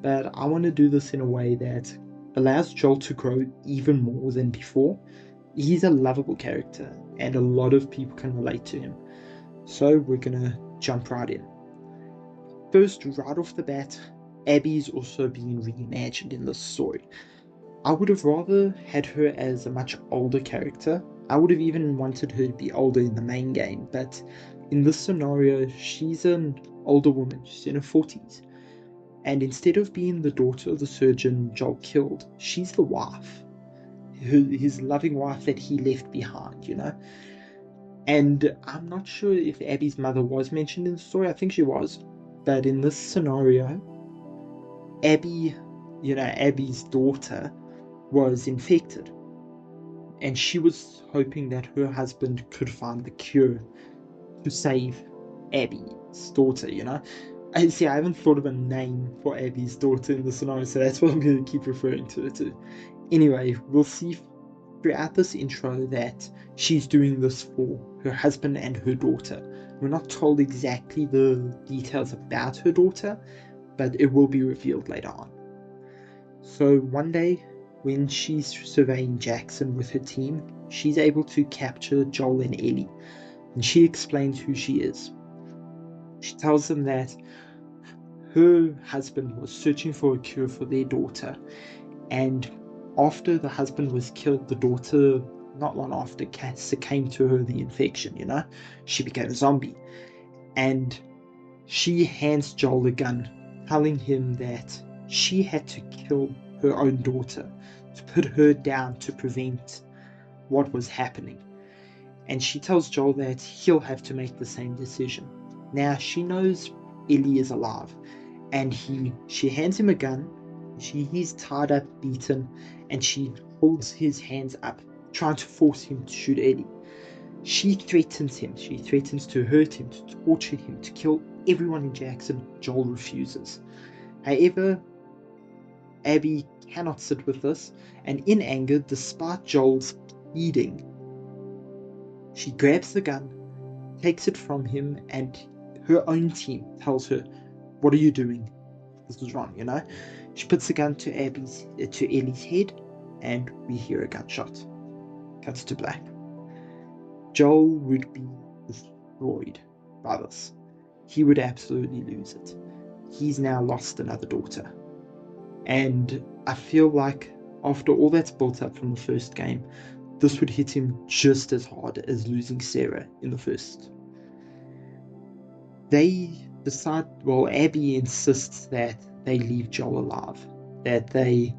Speaker 1: But I want to do this in a way that allows Joel to grow even more than before. He's a lovable character, and a lot of people can relate to him. So we're going to jump right in. First, right off the bat, Abby's also being reimagined in this story. I would have rather had her as a much older character. I would have even wanted her to be older in the main game, but in this scenario, she's an older woman, she's in her 40s. And instead of being the daughter of the surgeon Joel killed, she's the wife. His loving wife that he left behind, And I'm not sure if Abby's mother was mentioned in the story, I think she was. But in this scenario, Abby's daughter was infected, and she was hoping that her husband could find the cure to save Abby's daughter. I haven't thought of a name for Abby's daughter in the scenario, so that's what I'm going to keep referring to her to. Anyway, we'll see throughout this intro that she's doing this for her husband and her daughter. We're not told exactly the details about her daughter, but it will be revealed later on. So one day, when she's surveying Jackson with her team, she's able to capture Joel and Ellie, and she explains who she is. She tells them that her husband was searching for a cure for their daughter, and after the husband was killed, the daughter, not long after, succumbed to the infection, She became a zombie. And she hands Joel a gun, telling him that she had to kill her own daughter to put her down to prevent what was happening. And she tells Joel that he'll have to make the same decision. Now, she knows Ellie is alive, and she hands him a gun. He's tied up, beaten, and she holds his hands up, trying to force him to shoot Ellie. She threatens him. She threatens to hurt him, to torture him, to kill everyone in Jackson. Joel refuses. However, Abby cannot sit with this, and in anger, despite Joel's pleading, she grabs the gun, takes it from him, and her own team tells her, "What are you doing? This was wrong, She puts the gun to Ellie's head, and we hear a gunshot. Cuts to black. Joel would be destroyed by this. He would absolutely lose it. He's now lost another daughter. And I feel like after all that's built up from the first game, this would hit him just as hard as losing Sarah in the first. They decide, Abby insists that they leave Joel alive, that they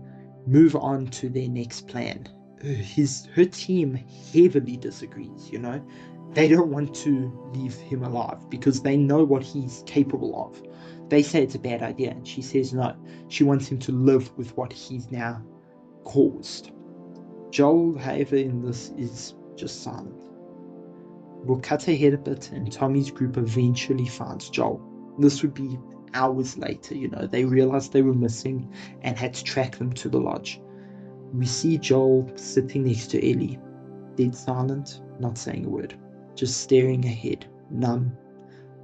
Speaker 1: move on to their next plan. Her team heavily disagrees, They don't want to leave him alive because they know what he's capable of. They say it's a bad idea, and she says no. She wants him to live with what he's now caused. Joel, however, in this is just silent. We'll cut ahead a bit, and Tommy's group eventually finds Joel. This would be hours later, They realized they were missing and had to track them to the lodge. We see Joel sitting next to Ellie, dead silent, not saying a word, just staring ahead, numb.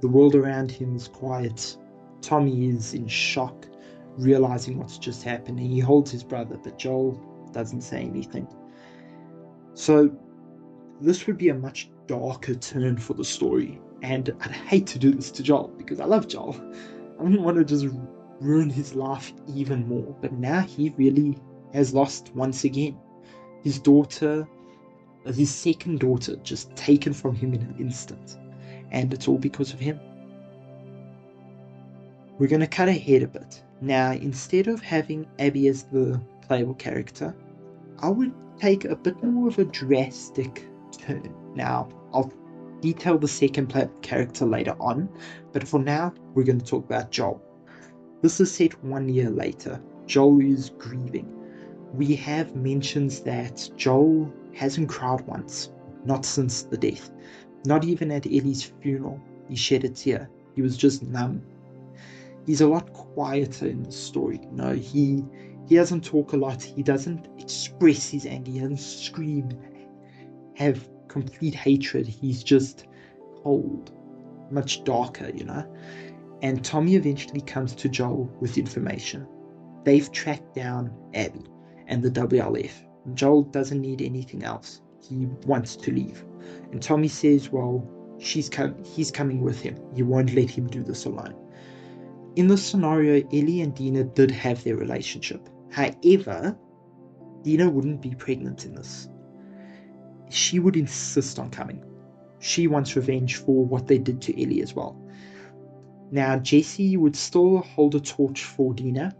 Speaker 1: The world around him is quiet. Tommy is in shock, realizing what's just happened, and he holds his brother, but Joel doesn't say anything. So this would be a much darker turn for the story, and I'd hate to do this to Joel because I love Joel. I wouldn't want to just ruin his life even more, but now he really has lost once again. His daughter, his second daughter, just taken from him in an instant, and it's all because of him. We're going to cut ahead a bit. Now, instead of having Abby as the playable character, I would take a bit more of a drastic turn. Now, I'll detail the second playable character later on, but for now, we're going to talk about Joel. This is set 1 year later. Joel is grieving. We have mentions that Joel hasn't cried once, not since the death. Not even at Ellie's funeral, he shed a tear. He was just numb. He's a lot quieter in the story. He doesn't talk a lot. He doesn't express his anger. He doesn't scream, have complete hatred. He's just cold, much darker, And Tommy eventually comes to Joel with information. They've tracked down Abby and the WLF. Joel doesn't need anything else. He wants to leave. And Tommy says, he's coming with him. He won't let him do this alone. In this scenario, Ellie and Dina did have their relationship. However, Dina wouldn't be pregnant in this. She would insist on coming. She wants revenge for what they did to Ellie as well. Now, Jesse would still hold a torch for Dina,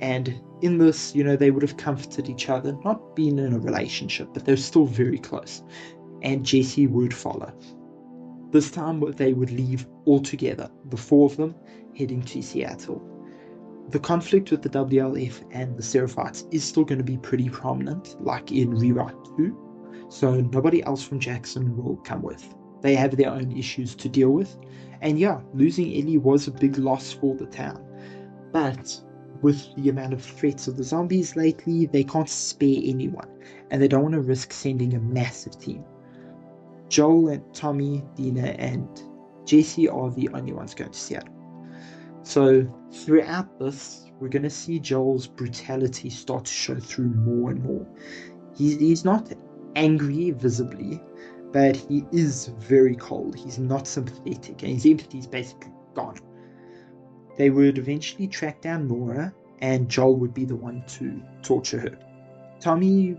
Speaker 1: and in this, they would have comforted each other, not being in a relationship, but they're still very close, and Jesse would follow. This time, they would leave all together, the four of them, heading to Seattle. The conflict with the WLF and the Seraphites is still going to be pretty prominent, like in Rewrite 2, so nobody else from Jackson will come with. They have their own issues to deal with, and losing Ellie was a big loss for the town. But with the amount of threats of the zombies lately, they can't spare anyone, and they don't want to risk sending a massive team. Joel and Tommy, Dina, and Jesse are the only ones going to Seattle. So throughout this, we're going to see Joel's brutality start to show through more and more. He's not angry visibly, but he is very cold. He's not sympathetic, and his empathy is basically gone. They would eventually track down Nora, and Joel would be the one to torture her. Tommy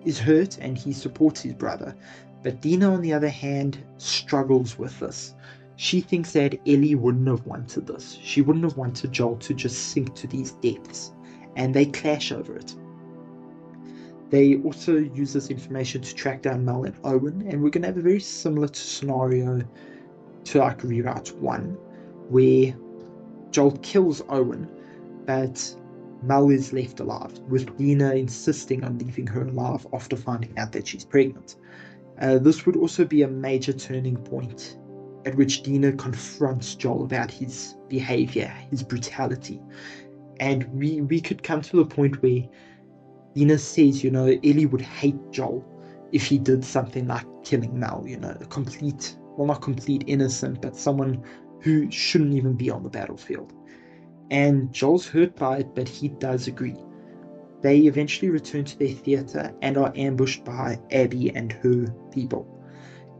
Speaker 1: is hurt, and he supports his brother, but Dina, on the other hand, struggles with this. She thinks that Ellie wouldn't have wanted this. She wouldn't have wanted Joel to just sink to these depths, and they clash over it. They also use this information to track down Mel and Owen, and we're going to have a very similar scenario to like Rewrite 1, where Joel kills Owen, but Mel is left alive, with Dina insisting on leaving her alive after finding out that she's pregnant. This would also be a major turning point at which Dina confronts Joel about his behavior, his brutality. And we could come to the point where Dina says, Ellie would hate Joel if he did something like killing Mel, a complete, well, not complete innocent, but someone who shouldn't even be on the battlefield. And Joel's hurt by it, but he does agree. They eventually return to their theater and are ambushed by Abby and her people.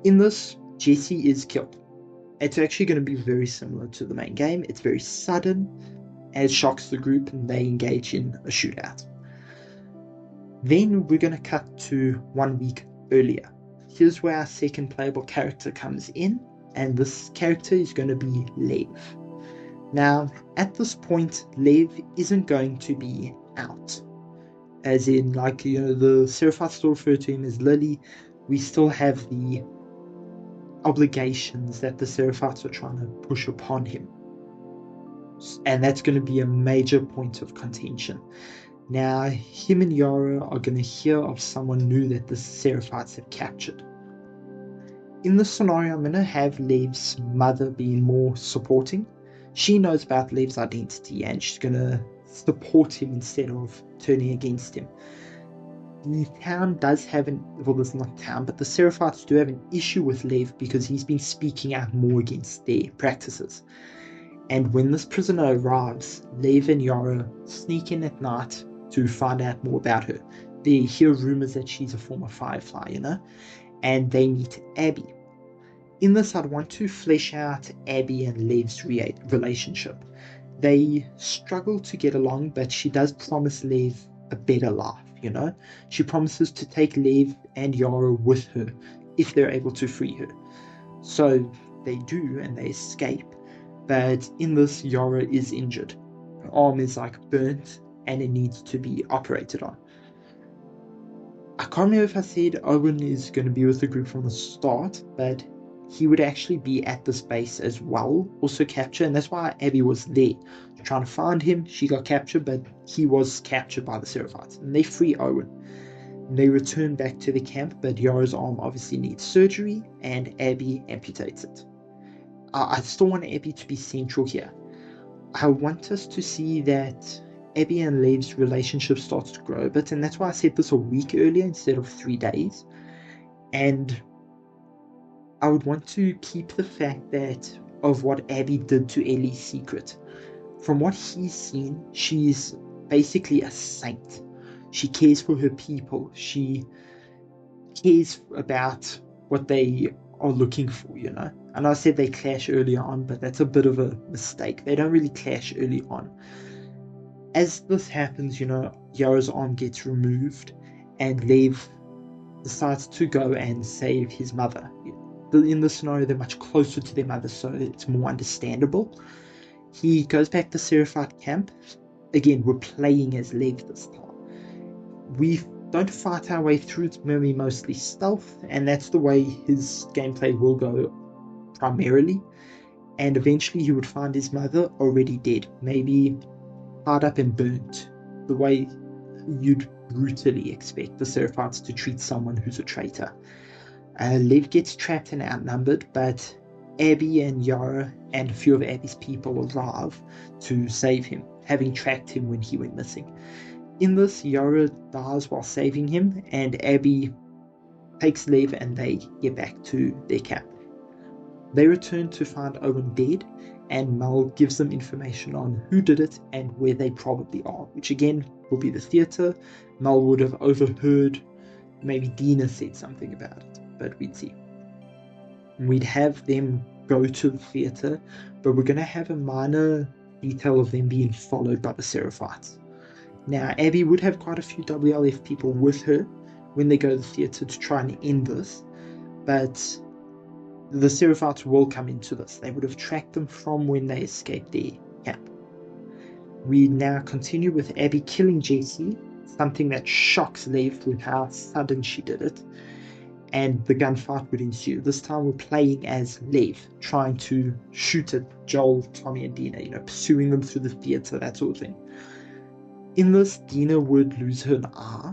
Speaker 1: In this, Jesse is killed. It's actually going to be very similar to the main game. It's very sudden, and it shocks the group, and they engage in a shootout. Then we're going to cut to 1 week earlier. Here's where our second playable character comes in, and this character is going to be Leigh. Now, at this point, Leigh isn't going to be out. As in, the Seraphites still refer to him as Lily. We still have the obligations that the Seraphites are trying to push upon him. And that's going to be a major point of contention. Now, him and Yara are going to hear of someone new that the Seraphites have captured. In this scenario, I'm going to have Leigh's mother being more supporting. She knows about Leigh's identity, and she's going to support him instead of turning against him. The town does have this is not town, but the Seraphites do have an issue with Leigh because he's been speaking out more against their practices. And when this prisoner arrives, Leigh and Yara sneak in at night to find out more about her. They hear rumors that she's a former Firefly, and they meet Abby. In this, I'd want to flesh out Abby and Leigh's relationship. They struggle to get along, but she does promise Leigh a better life, She promises to take Leigh and Yara with her if they're able to free her. So they do, and they escape. But in this, Yara is injured. Her arm is burnt, and it needs to be operated on. I can't remember if I said Owen is going to be with the group from the start, but he would actually be at this base as well, also captured, and that's why Abby was there, trying to find him. She got captured, but he was captured by the Seraphites, and they free Owen. And they return back to the camp, but Yara's arm obviously needs surgery, and Abby amputates it. I still want Abby to be central here. I want us to see that Abby and Leigh's relationship starts to grow a bit, and that's why I said this a week earlier instead of 3 days. And I would want to keep the fact of what Abby did to Ellie's secret. From what he's seen, she's basically a saint. She cares for her people. She cares about what they are looking for, And I said they clash early on, but that's a bit of a mistake. They don't really clash early on. As this happens, Yara's arm gets removed, and Leigh decides to go and save his mother. In this scenario, they're much closer to their mother, so it's more understandable. He goes back to Seraphite camp. Again, we're playing as Leigh this time. We don't fight our way through, it's mostly stealth, and that's the way his gameplay will go primarily. And eventually he would find his mother already dead, maybe tied up and burnt, the way you'd brutally expect the Seraphites to treat someone who's a traitor. Leigh gets trapped and outnumbered, but Abby and Yara and a few of Abby's people arrive to save him, having tracked him when he went missing. In this, Yara dies while saving him, and Abby takes Leigh and they get back to their camp. They return to find Owen dead, and Mel gives them information on who did it and where they probably are, which again will be the theatre. Mel would have overheard, maybe Dina said something about it, but we'd see. We'd have them go to the theatre, but we're going to have a minor detail of them being followed by the Seraphites. Now, Abby would have quite a few WLF people with her when they go to the theatre to try and end this, but the Seraphites will come into this. They would have tracked them from when they escaped their camp. We now continue with Abby killing Jessie, something that shocks Leigh with how sudden she did it, and the gunfight would ensue. This time we're playing as Leigh, trying to shoot at Joel, Tommy, and Dina, pursuing them through the theatre, that sort of thing. In this, Dina would lose her eye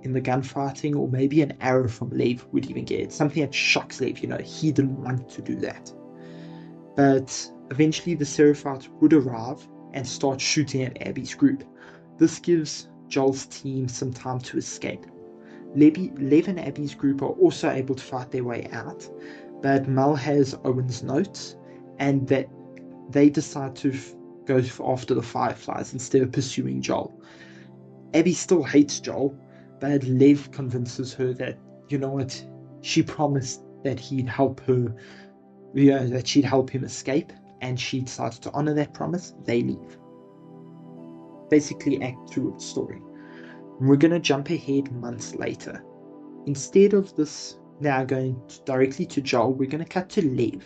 Speaker 1: in the gunfighting, or maybe an arrow from Leigh would even get it. Something that shocks Leigh, he didn't want to do that. But eventually the Seraphites would arrive and start shooting at Abby's group. This gives Joel's team some time to escape. Leigh and Abby's group are also able to fight their way out, but Mel has Owen's notes, and that they decide to go after the Fireflies instead of pursuing Joel. Abby still hates Joel, but Leigh convinces her that, she promised that he'd help her, that she'd help him escape, and she decides to honor that promise. They leave. Basically, Act 2 of the story. We're going to jump ahead months later. Instead of this now going directly to Joel, we're going to cut to Leigh.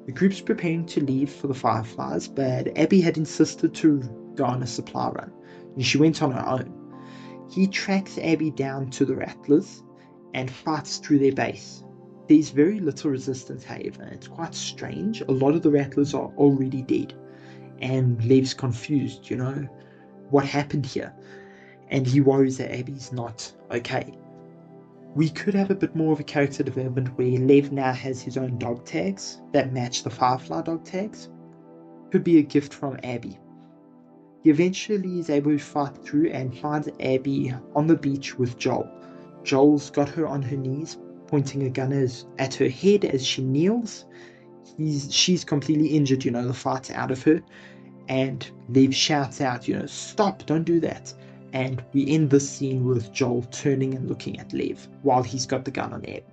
Speaker 1: The group's preparing to leave for the Fireflies, but Abby had insisted to go on a supply run, and she went on her own. He tracks Abby down to the Rattlers and fights through their base. There's very little resistance, however. It's quite strange. A lot of the Rattlers are already dead, and Leigh's confused, what happened here? And he worries that Abby's not okay. We could have a bit more of a character development where Leigh now has his own dog tags that match the Firefly dog tags. Could be a gift from Abby. He eventually is able to fight through and finds Abby on the beach with Joel. Joel's got her on her knees, pointing a gun at her head as she kneels. She's completely injured, the fight's out of her. And Leigh shouts out, stop, don't do that. And we end this scene with Joel turning and looking at Leigh while he's got the gun on Abby.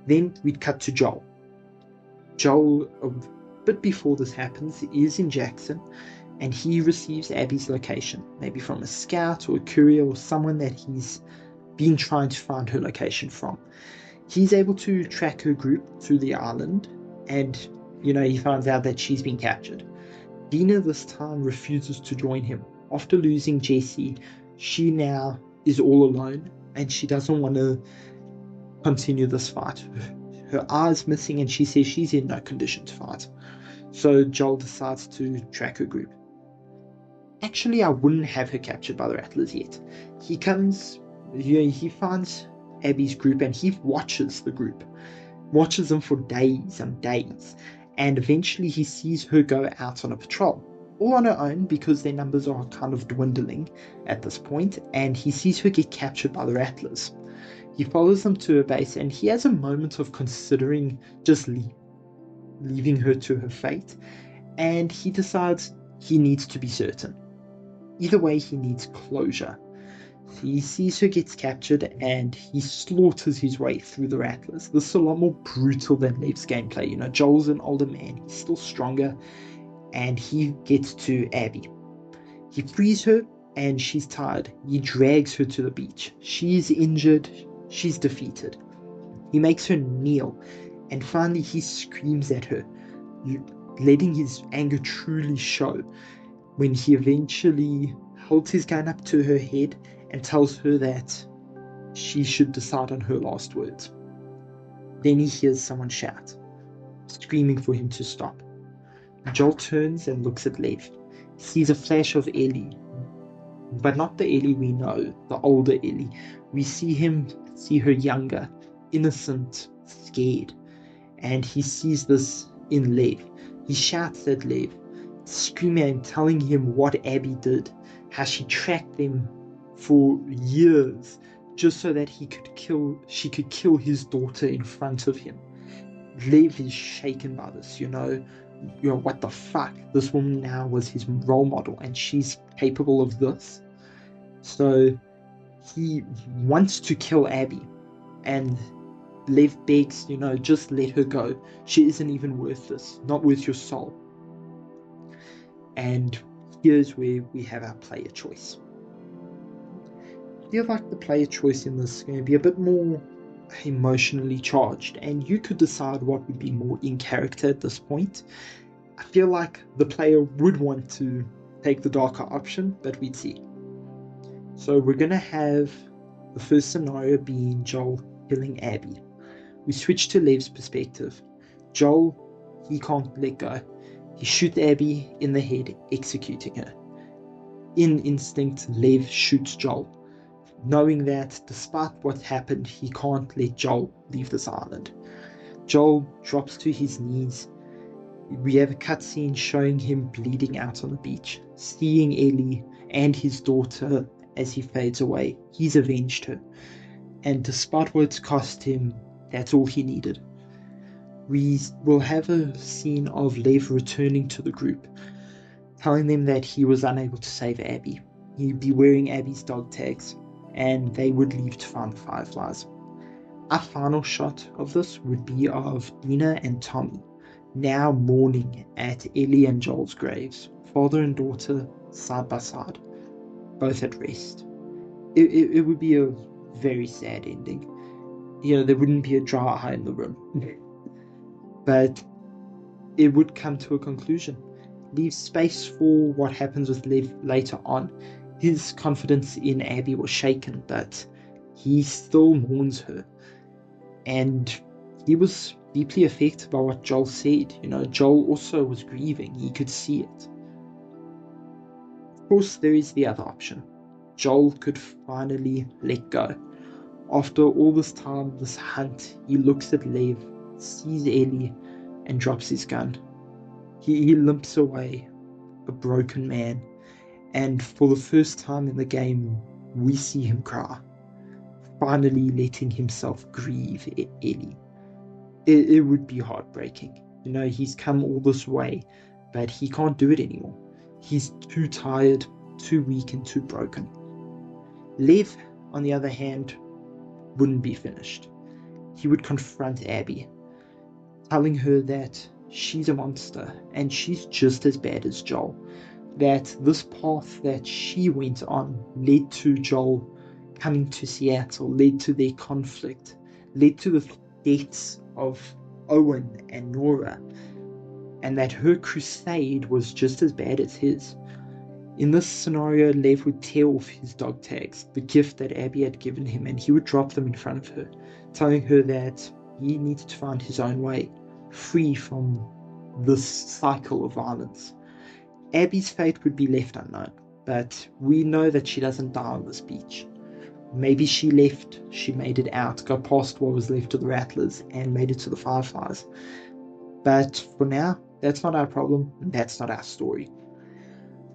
Speaker 1: Then we'd cut to Joel. Joel, a bit before this happens, is in Jackson, and he receives Abby's location, maybe from a scout or a courier or someone that he's been trying to find her location from. He's able to track her group to the island, and, he finds out that she's been captured. Dina this time refuses to join him. After losing Jessie, she now is all alone, and she doesn't want to continue this fight. Her eye's missing, and she says she's in no condition to fight. So Joel decides to track her group. Actually, I wouldn't have her captured by the Rattlers yet. He finds Abby's group, and he watches the group. Watches them for days and days. And eventually he sees her go out on a patrol. All on her own, because their numbers are kind of dwindling at this point, and he sees her get captured by the Rattlers. He follows them to her base, and he has a moment of considering just leaving her to her fate, and he decides he needs to be certain. Either way, he needs closure. He sees her gets captured, and he slaughters his way through the Rattlers. This is a lot more brutal than Leigh's gameplay. Joel's an older man, he's still stronger, and he gets to Abby. He frees her, and she's tired. He drags her to the beach. She's injured, she's defeated. He makes her kneel, and finally he screams at her, letting his anger truly show, when he eventually holds his gun up to her head and tells her that she should decide on her last words. Then he hears someone shout, screaming for him to stop. Joel turns and looks at Leigh. He sees a flash of Ellie, but not the Ellie we know, the older Ellie. We see her younger, innocent, scared, and he sees this in Leigh. He shouts at Leigh, screaming and telling him what Abby did, how she tracked them for years just so that she could kill his daughter in front of him. Leigh is shaken by this, what the fuck? This woman now was his role model and she's capable of this. So he wants to kill Abby, and Lev begs, just let her go. She isn't even worth this, not worth your soul. And here's where we have our player choice. I feel like the player choice in this is going to be a bit more emotionally charged, and you could decide what would be more in character at this point. I feel like the player would want to take the darker option, but we'd see. So we're going to have the first scenario being Joel killing Abby. We switch to Lev's perspective. Joel, he can't let go. He shoots Abby in the head, executing her. In instinct, Lev shoots Joel, knowing that despite what happened, he can't let Joel leave this island. Joel drops to his knees. We have a cutscene showing him bleeding out on the beach, seeing Ellie and his daughter as he fades away. He's avenged her. And despite what it's cost him, that's all he needed. We will have a scene of Lev returning to the group, telling them that he was unable to save Abby. He'd be wearing Abby's dog tags, and they would leave to find the Fireflies. Our final shot of this would be of Dina and Tommy, now mourning at Ellie and Joel's graves, father and daughter side by side, both at rest. It would be a very sad ending. There wouldn't be a dry eye in the room. But it would come to a conclusion. Leaves space for what happens with Lev later on. His confidence in Abby was shaken, but he still mourns her. And he was deeply affected by what Joel said. Joel also was grieving. He could see it. Of course, there is the other option. Joel could finally let go. After all this time, this hunt, he looks at Lev, sees Ellie, and drops his gun. He limps away, a broken man, and for the first time in the game, we see him cry, finally letting himself grieve Ellie. It would be heartbreaking. He's come all this way, but he can't do it anymore. He's too tired, too weak, and too broken. Lev, on the other hand, wouldn't be finished. He would confront Abby, telling her that she's a monster and she's just as bad as Joel, that this path that she went on led to Joel coming to Seattle, led to their conflict, led to the deaths of Owen and Nora, and that her crusade was just as bad as his. In this scenario, Lev would tear off his dog tags, the gift that Abby had given him, and he would drop them in front of her, telling her that he needed to find his own way, free from this cycle of violence. Abby's fate would be left unknown, but we know that she doesn't die on this beach. Maybe she left, she made it out, got past what was left of the Rattlers, and made it to the Fireflies. But for now, that's not our problem, and that's not our story.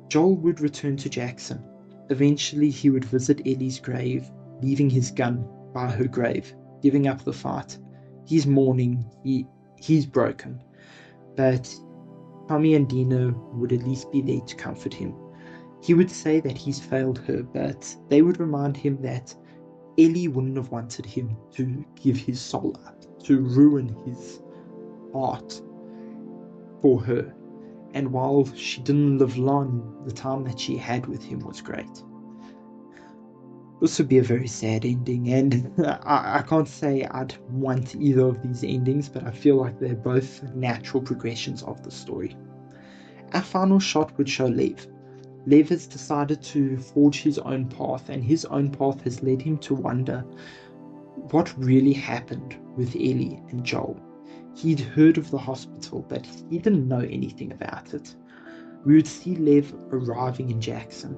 Speaker 1: Joel would return to Jackson. Eventually, he would visit Ellie's grave, leaving his gun by her grave, giving up the fight. He's mourning, he's broken. But Tommy and Dina would at least be there to comfort him. He would say that he's failed her, but they would remind him that Ellie wouldn't have wanted him to give his soul up, to ruin his heart for her. And while she didn't live long, the time that she had with him was great. This would be a very sad ending, and I can't say I'd want either of these endings, but I feel like they're both natural progressions of the story. Our final shot would show Lev. Lev has decided to forge his own path, and his own path has led him to wonder what really happened with Ellie and Joel. He'd heard of the hospital, but he didn't know anything about it. We would see Lev arriving in Jackson,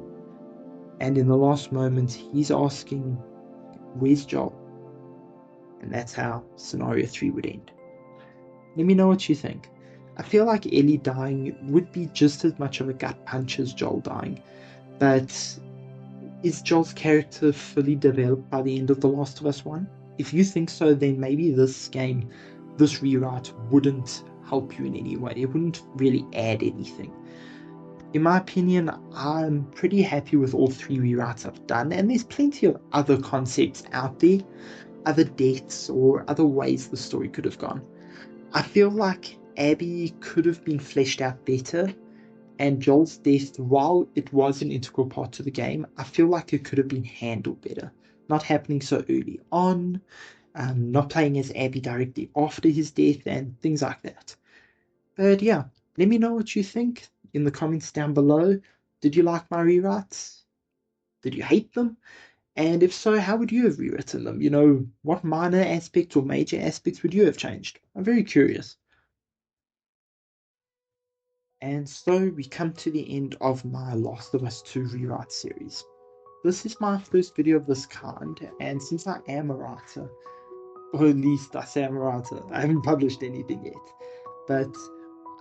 Speaker 1: and in the last moments, he's asking, "Where's Joel?" And that's how scenario 3 would end. Let me know what you think. I feel like Ellie dying would be just as much of a gut punch as Joel dying, but is Joel's character fully developed by the end of The Last of Us 1? If you think so, then maybe this game, this rewrite, wouldn't help you in any way. It wouldn't really add anything. In my opinion, I'm pretty happy with all 3 rewrites I've done, and there's plenty of other concepts out there, other deaths or other ways the story could have gone. I feel like Abby could have been fleshed out better, and Joel's death, while it was an integral part to the game, I feel like it could have been handled better. Not happening so early on, not playing as Abby directly after his death, and things like that. But yeah, let me know what you think in the comments down below. Did you like my rewrites? Did you hate them? And if so, how would you have rewritten them? You know, what minor aspects or major aspects would you have changed? I'm very curious. And so we come to the end of my Last of Us 2 rewrite series. This is my first video of this kind, and since I am a writer, or at least I say I'm a writer, I haven't published anything yet, but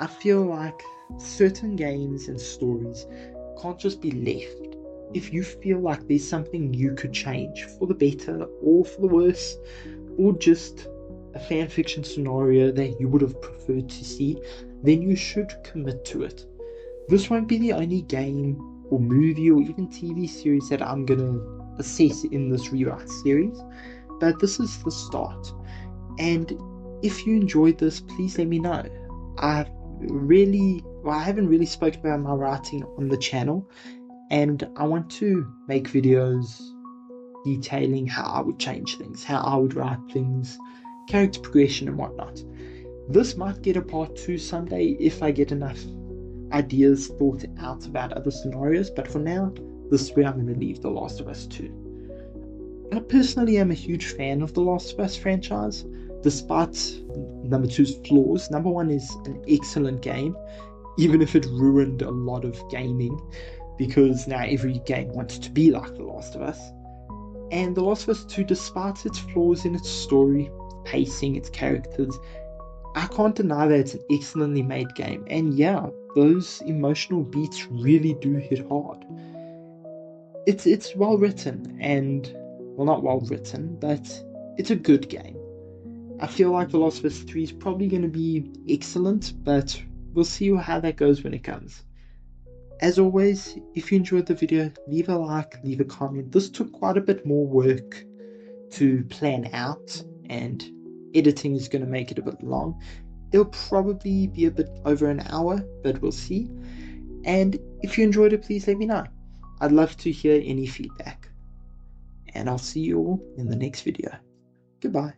Speaker 1: I feel like certain games and stories can't just be left. If you feel like there's something you could change for the better or for the worse, or just a fanfiction scenario that you would have preferred to see, then you should commit to it. This won't be the only game or movie or even TV series that I'm gonna assess in this rewrite series, but this is the start. And if you enjoyed this, please let me know. I haven't really spoken about my writing on the channel, and I want to make videos detailing how I would change things, how I would write things, character progression and whatnot. This might get a part 2 someday if I get enough ideas thought out about other scenarios, but for now, this is where I'm going to leave The Last of Us 2. I personally am a huge fan of The Last of Us franchise, despite number 2's flaws. Number 1 is an excellent game, even if it ruined a lot of gaming, because now every game wants to be like The Last of Us. And The Last of Us 2, despite its flaws in its story, pacing, its characters, I can't deny that it's an excellently made game. And yeah, those emotional beats really do hit hard. It's well written, and, well, not well written, but it's a good game. I feel like The Last of Us 3 is probably going to be excellent, but we'll see how that goes when it comes. As always, if you enjoyed the video, leave a like, leave a comment. This took quite a bit more work to plan out, and editing is going to make it a bit long. It'll probably be a bit over an hour, but we'll see. And if you enjoyed it, please let me know. I'd love to hear any feedback. And I'll see you all in the next video. Goodbye.